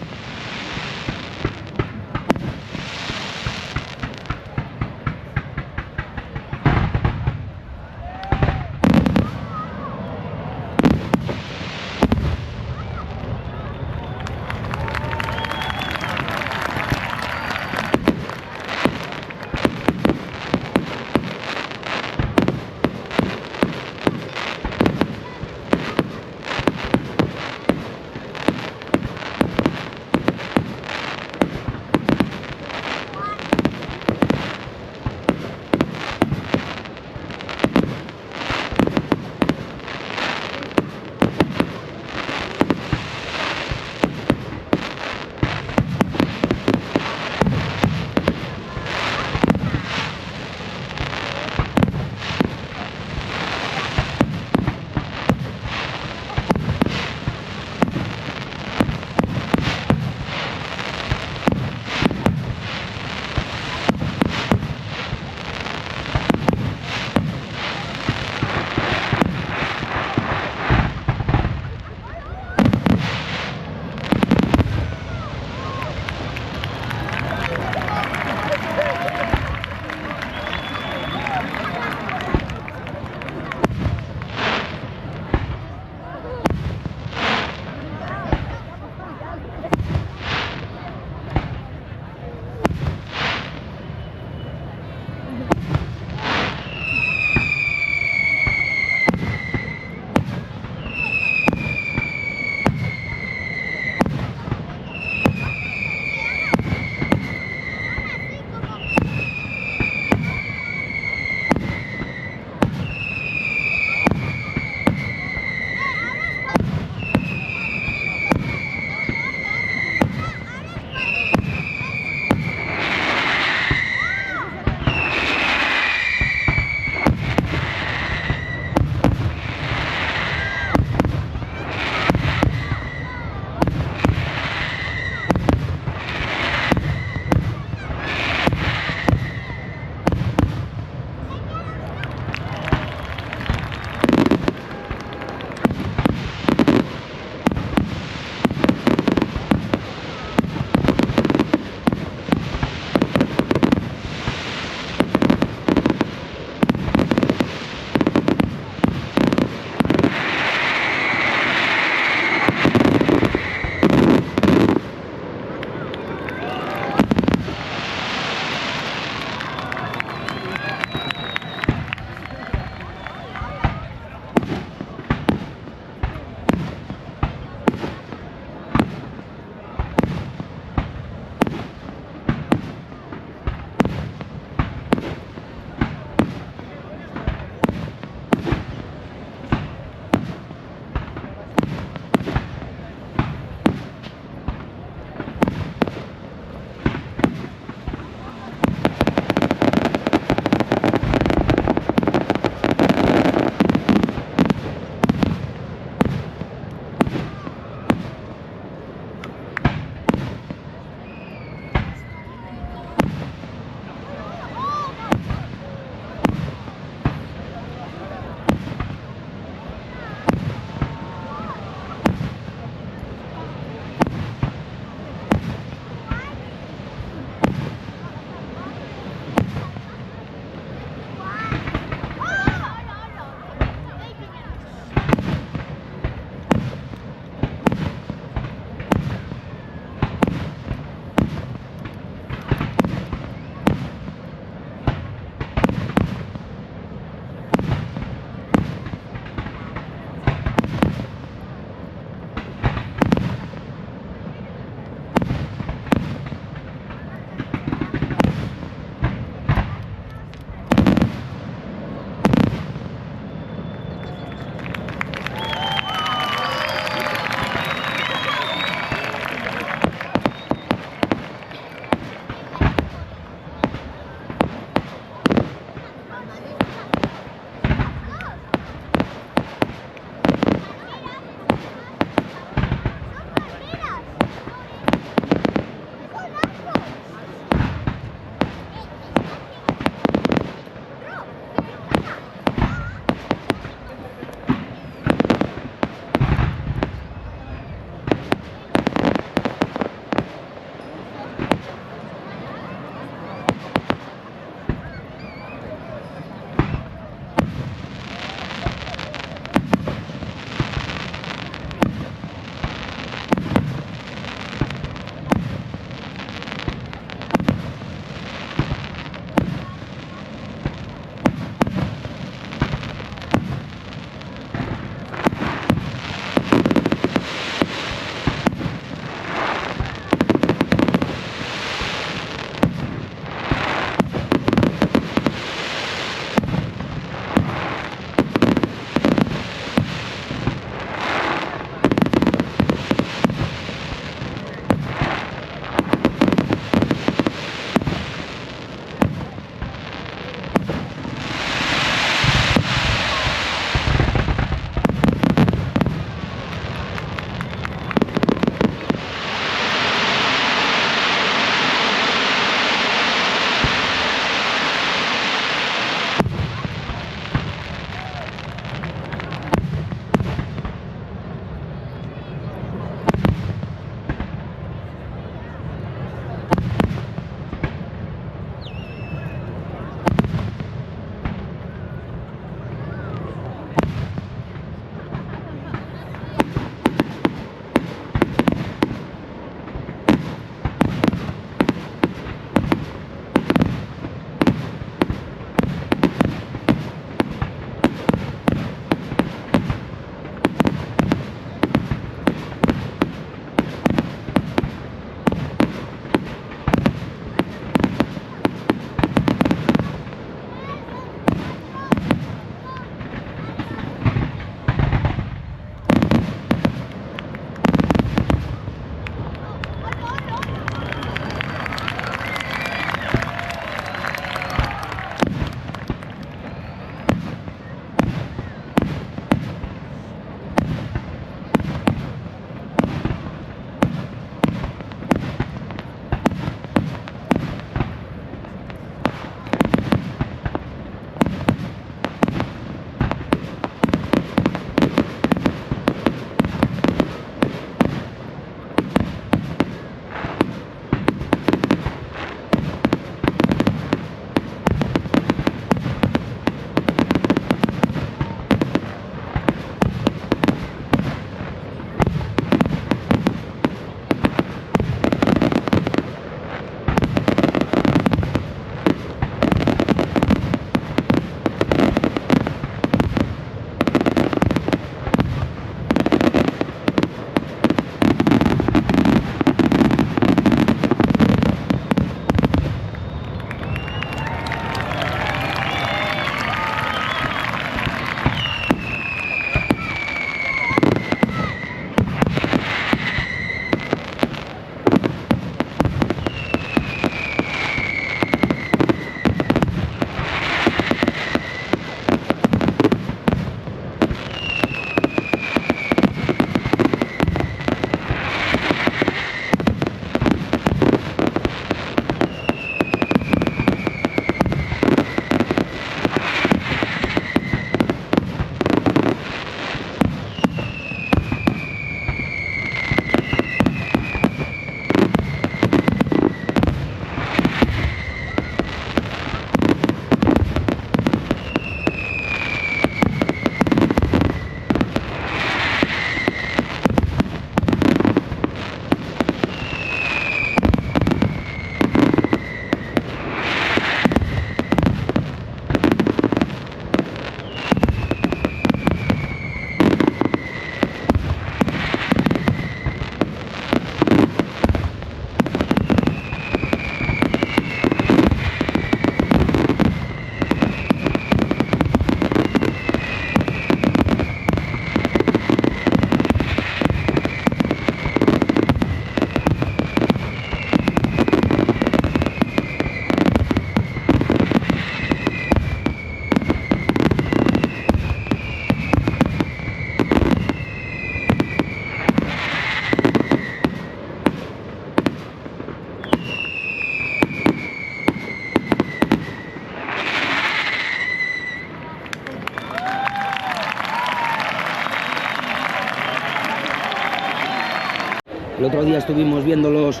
otro día estuvimos viéndolos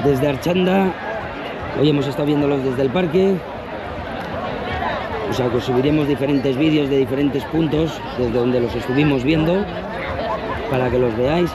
desde Archanda, hoy hemos estado viéndolos desde el parque. O sea que os subiremos diferentes vídeos de diferentes puntos desde donde los estuvimos viendo para que los veáis.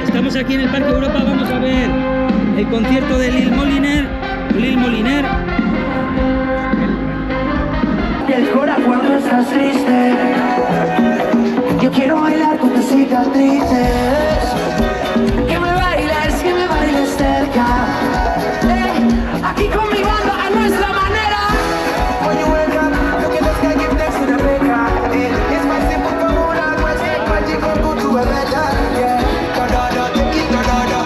Estamos aquí en el Parque Europa, vamos a ver el concierto de Lil Moliner. El corazón cuando estás triste, yo quiero bailar con tus cicatrices. Que me bailes cerca, aquí con mi banda a nuestra manera. When you wake up, look at the sky, give thanks to the maker. It's my simple formula, magic gon' go to a better, yeah.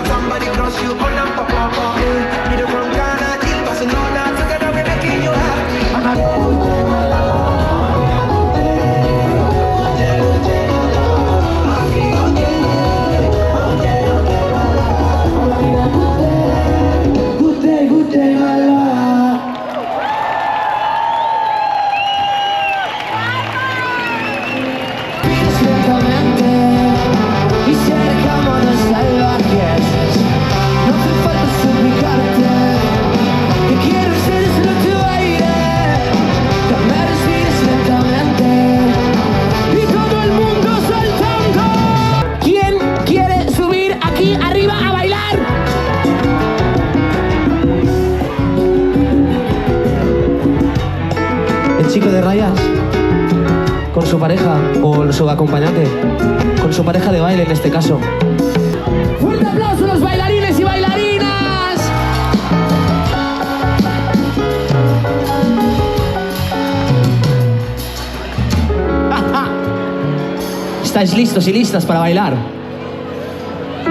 Somebody cross you on and pop up. Either from Ghana, till Barcelona, together we're making you happy. Good day, my love. Lentamente y cerca monos salvajes. No hace falta suplicarte que quiero ser solo tu aire. Que me respires lentamente y todo el mundo saltando. ¿Quién quiere subir aquí arriba a bailar? El chico de rayas con su pareja o su acompañante, con su pareja de baile en este caso. ¡Fuerte aplauso a los bailarines y bailarinas! ¿Estáis listos y listas para bailar?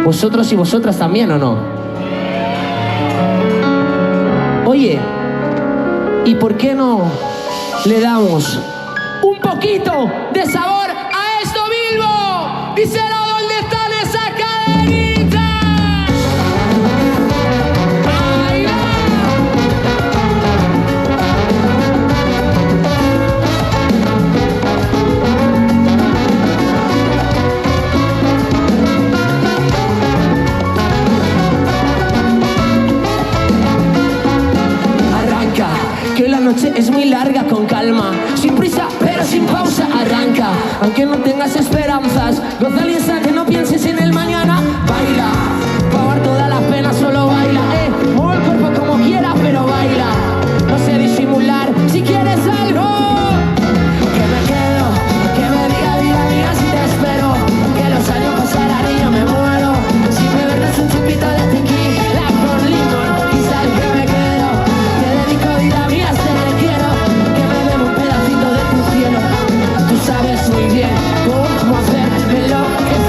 ¿Vosotros y vosotras también o no? Oye, ¿y por qué no le damos un poquito de sabor a esto, Bilbo? Díselo, ¿dónde están esas cadenitas? ¡Ahí arranca, que la noche es muy larga, con calma, sin prisa, pero sin pausa, arranca. Aunque no tengas esperanzas, goza el instante, no pienses en el mañana. Baila, pa' ahogar todas las penas, solo baila. Mueve el cuerpo como quieras, pero baila. No sé disimular, si quieres algo, que me quedo, que me diga vida mía si te espero. Que los años pasarán y yo me muero. Si me verás un chupito de tequila con limón, y sal que me quedo. Te dedico vida mía, te quiero. Que me den un pedacito de tu cielo. Tú sabes muy bien cómo hacerme enloquecer.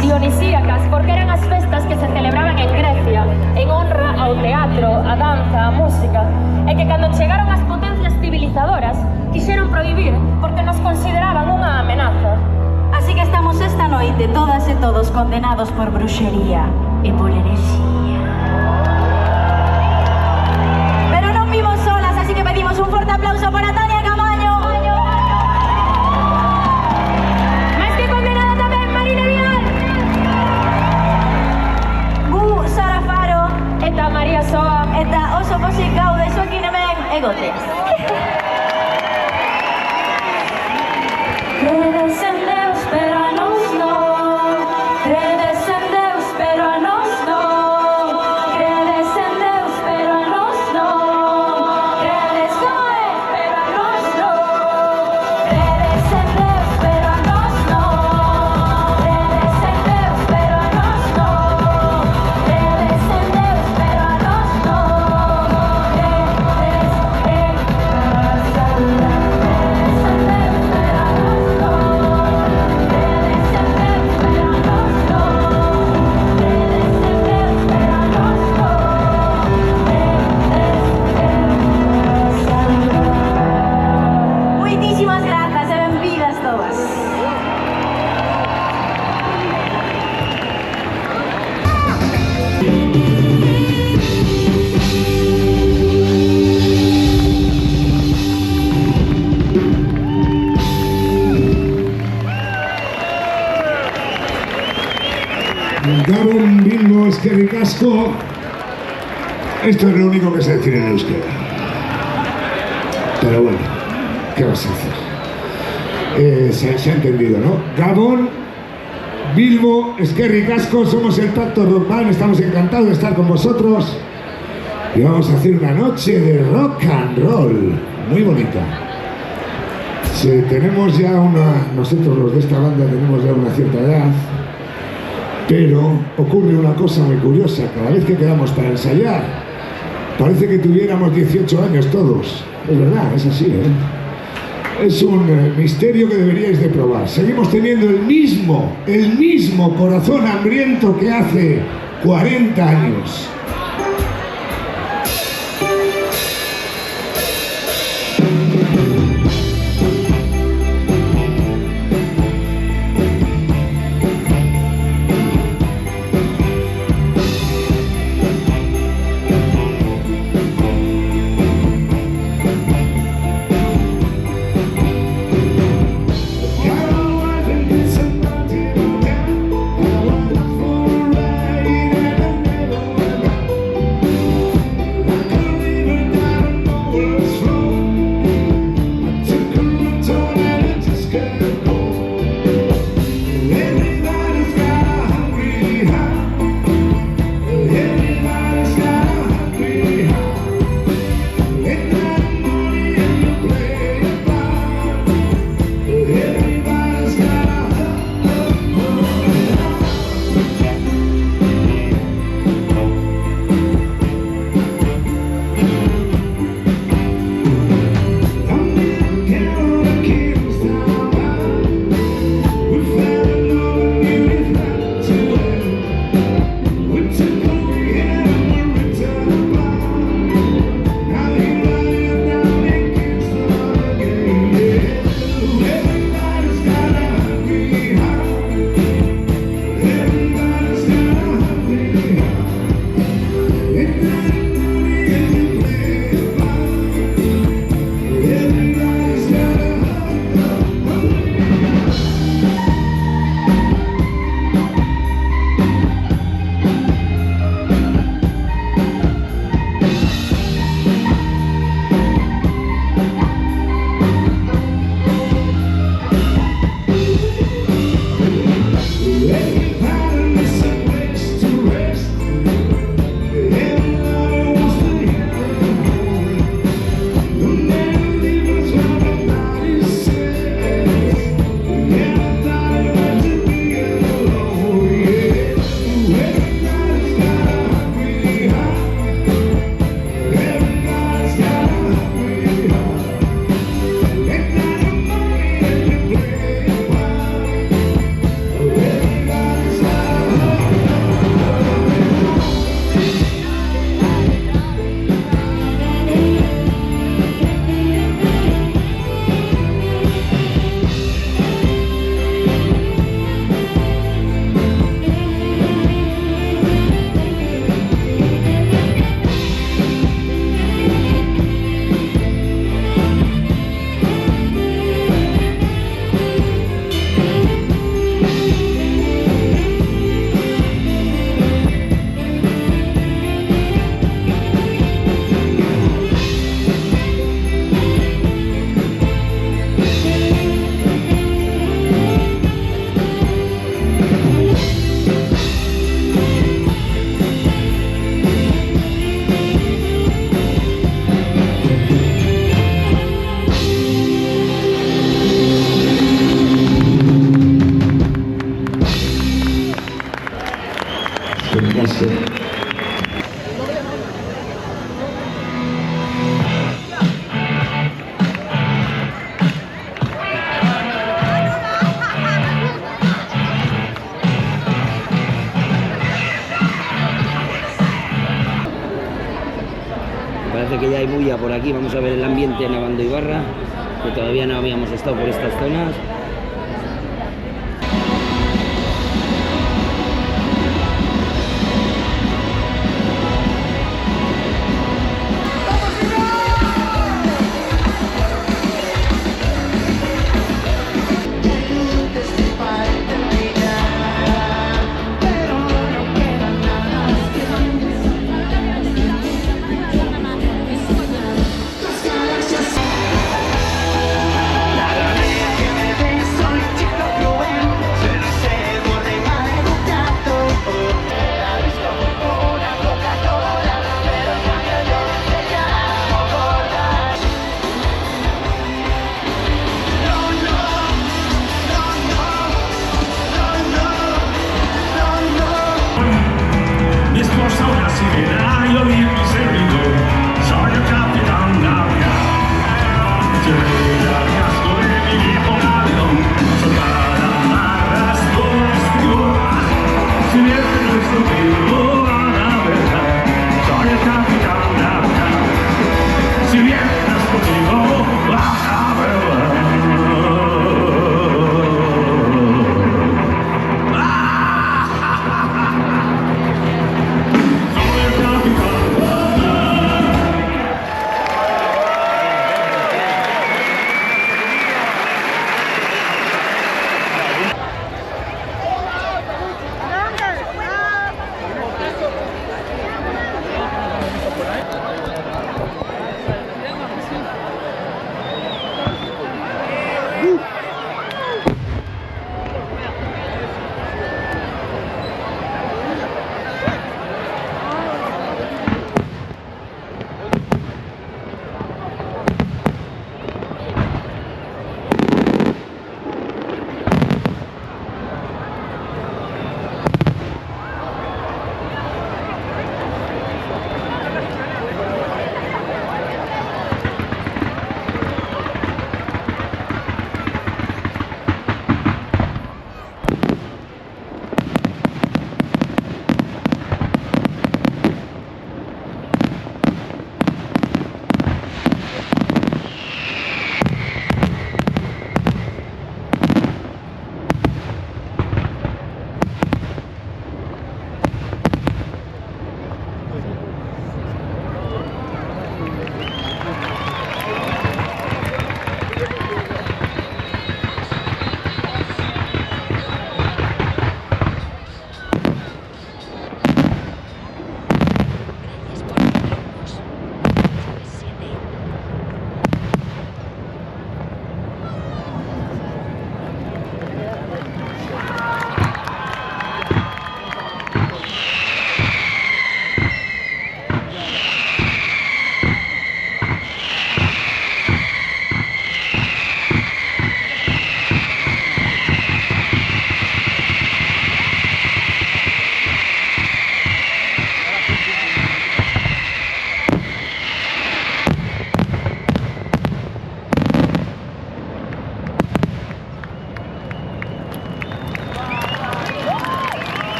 Dionisíacas porque eran as festas que se celebraban en Grecia en honra ao teatro, a danza, a música, e que cando chegaron as potencias civilizadoras quixeron prohibir porque nos consideraban unha amenaza. Así que estamos esta noite todas e todos condenados por bruxería e por herexía. Pero non vimos solas, así que pedimos un forte aplauso para Tania Camaño. Máis que condenada tamén Marina Vidal, Gu Sara Faro, eta María Soa, eta oso posik gaude zuekin hemen egoteaz. credes en Deus, pero a nos no. Credes en Deus, pero a nos no. Credes en Deus, pero a nos no. Credes como é, pero a nos no. Credes en Deus, pero a nos no. Credes en Deus, pero a nos no. Credes en Deus, pero a nos no. Muitísimas grazas e benvidas todas. Gabon, Bilbo, eskerrik asko. Esto es lo único que sé decir en euskera. Pero bueno, ¿qué vas a hacer? Se ha entendido, ¿no? Gabon, Bilbo, eskerrik asko, somos el Pacto Rock Band, estamos encantados de estar con vosotros. Y vamos a hacer una noche de rock and roll, muy bonita. Sí, tenemos ya nosotros los de esta banda tenemos ya una cierta edad. Pero ocurre una cosa muy curiosa, cada vez que quedamos para ensayar, parece que tuviéramos 18 años todos. Es verdad, es así, ¿eh? Es un misterio que deberíais de probar. Seguimos teniendo el mismo corazón hambriento que hace 40 años. Parece que ya hay bulla por aquí. Vamos a ver el ambiente en Abando Ibarra, que todavía no habíamos estado por estas zonas. La galería que me ve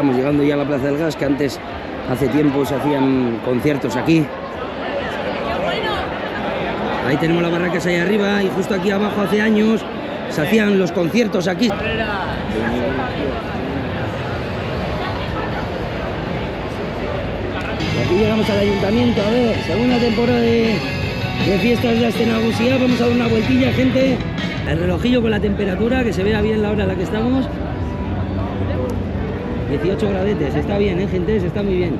estamos llegando ya a la Plaza del Gas, que antes, hace tiempo, se hacían conciertos aquí. Ahí tenemos las barracas ahí arriba y justo aquí abajo hace años se hacían los conciertos aquí. Y aquí llegamos al ayuntamiento, a ver, segunda temporada de fiestas de Astenagusía. Vamos a dar una vueltilla, gente. El relojillo con la temperatura, que se vea bien la hora en la que estamos. 18 gradetes, está bien, gente, se está muy bien.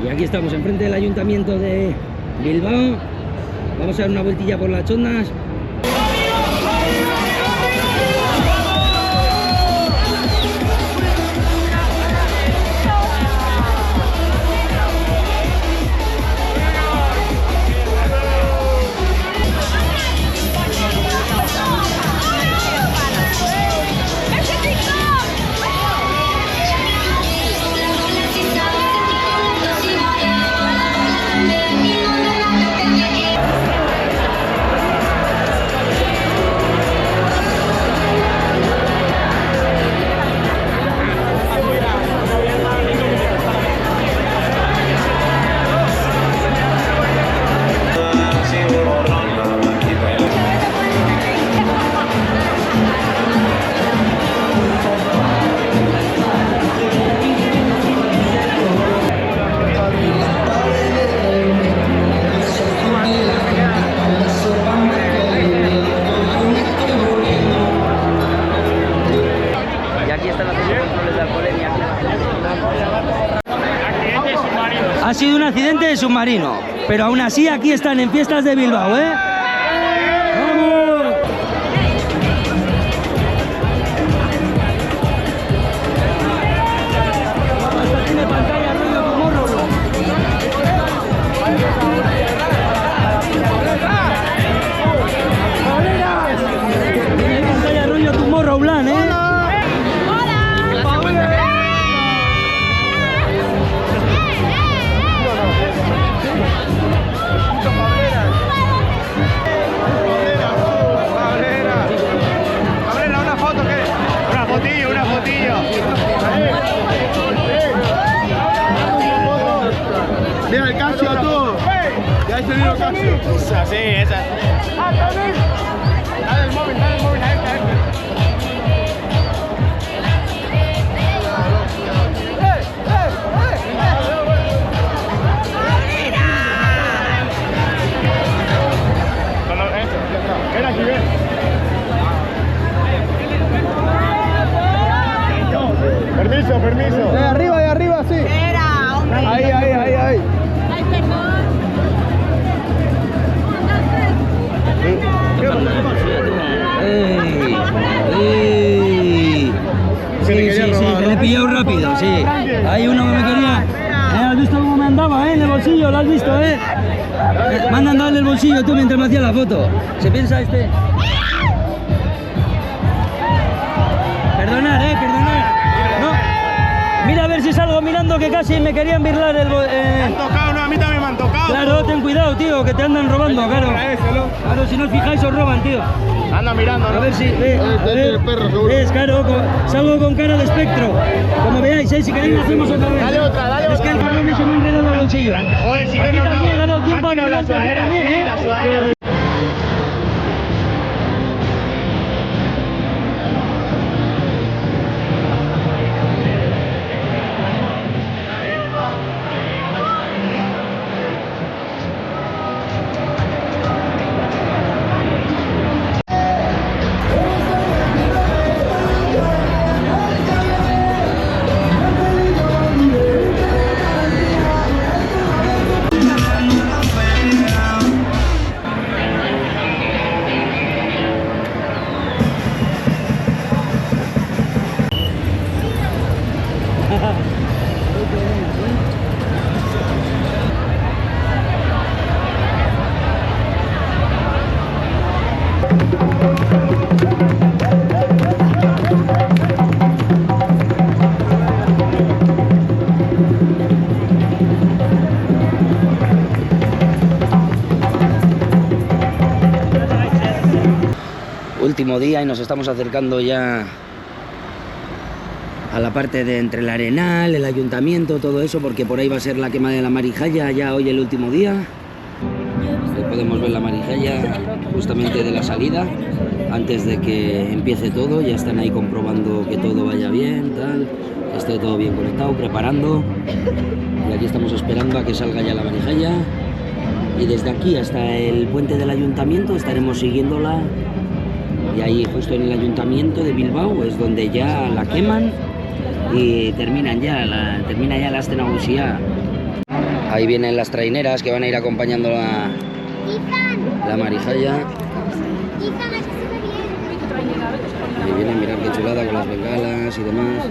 Y aquí estamos, enfrente del ayuntamiento de Bilbao. Vamos a dar una vueltilla por las chondas. Ha sido un accidente de submarino, pero aún así aquí están en Fiestas de Bilbao, ¿eh? ¡Vamos! Hasta tiene pantalla rollo como rollo. Tiene pantalla rollo Tomorrowland, ¿eh? Mira el Casio, tú. Ya has tenido Casio. Esa, sí, esa. Dale el móvil, a este. Ven aquí, ven. Permiso. De arriba, sí. Espera, hombre. Ahí. Ay, perdón. Sí, que le he pillado rápido, sí. Hay uno que me quería... ¿Has visto cómo me andaba, en el bolsillo? ¿Lo has visto, Me han andado en el bolsillo tú mientras me hacía la foto. ¿Se piensa este? Perdonad. No. Mira a ver si salgo mirando, que casi me querían birlar el... ¿Me han tocado? No, a mí también me han tocado. Claro, ten cuidado, tío, que te andan robando, claro. Claro, si no os fijáis os roban, tío. Anda mirando, ¿no? A ver si... ¿Ves? Claro, salgo con cara de espectro. Como veáis, si queréis lo hacemos otra vez. Dale otra. Es que el cabrón se me ha enredado en el bolsillo. Joder, si aquí también he ganado tiempo a la sudadera, la sudadera. Último día y nos estamos acercando ya a la parte de entre el Arenal, el Ayuntamiento, todo eso, porque por ahí va a ser la quema de la Marijalla ya hoy el último día. Ahí podemos ver la Marijalla justamente de la salida, antes de que empiece todo. Ya están ahí comprobando que todo vaya bien, tal, que esté todo bien conectado, preparando. Y aquí estamos esperando a que salga ya la Marijalla. Y desde aquí hasta el puente del Ayuntamiento estaremos siguiéndola. Y ahí justo en el Ayuntamiento de Bilbao es donde ya la queman y termina ya la escena Nagusia. Ahí vienen las traineras que van a ir acompañando la Marijalla. Ahí vienen, mirad qué chulada con las bengalas y demás.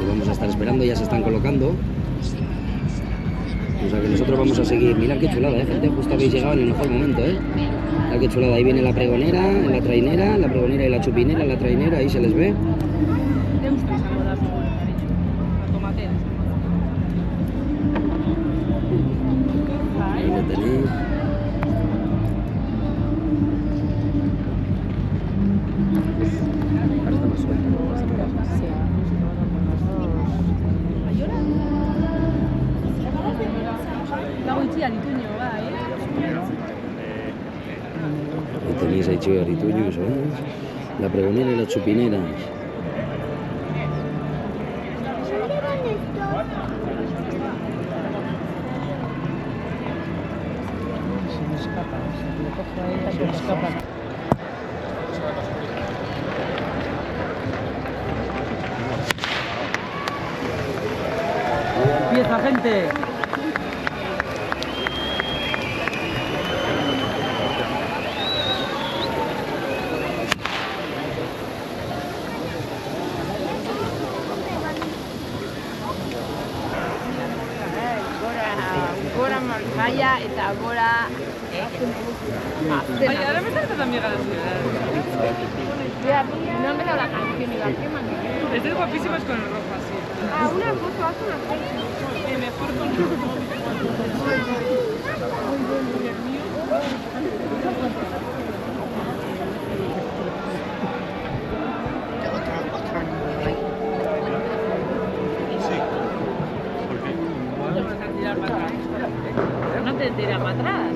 Y vamos a estar esperando, ya se están colocando. O sea que nosotros vamos a seguir. Mirad qué chulada, gente, justo habéis llegado en el mejor momento, Mirad qué chulada, ahí viene la pregonera, la trainera, la pregonera y la chupinera, la trainera, ahí se les ve. Ahí lo tenéis. Ahora está más suelta. Ahí tenéis a Itxio y a Rituño, ¿sabes? La pregonera y la chupinera. Empieza, gente. Gora Marijalla eta gora... Oye, ahora me estás dando amiga de la ciudad. No me da la canción ni la quema. Estás guapísimas con el rojo así. Ah, una foto, haz una foto. Mejor con el rojo. No te tiras para atrás.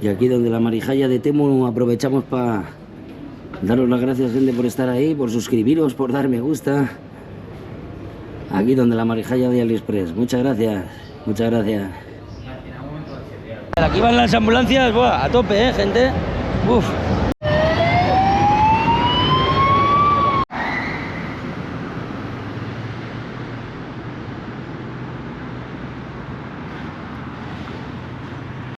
Y aquí donde la Marijaya de Temu aprovechamos para daros las gracias, gente, por estar ahí, por suscribiros, por dar me gusta. Aquí donde la Marijaya de AliExpress. Muchas gracias, muchas gracias. Aquí van las ambulancias, buah, a tope, gente. Uf.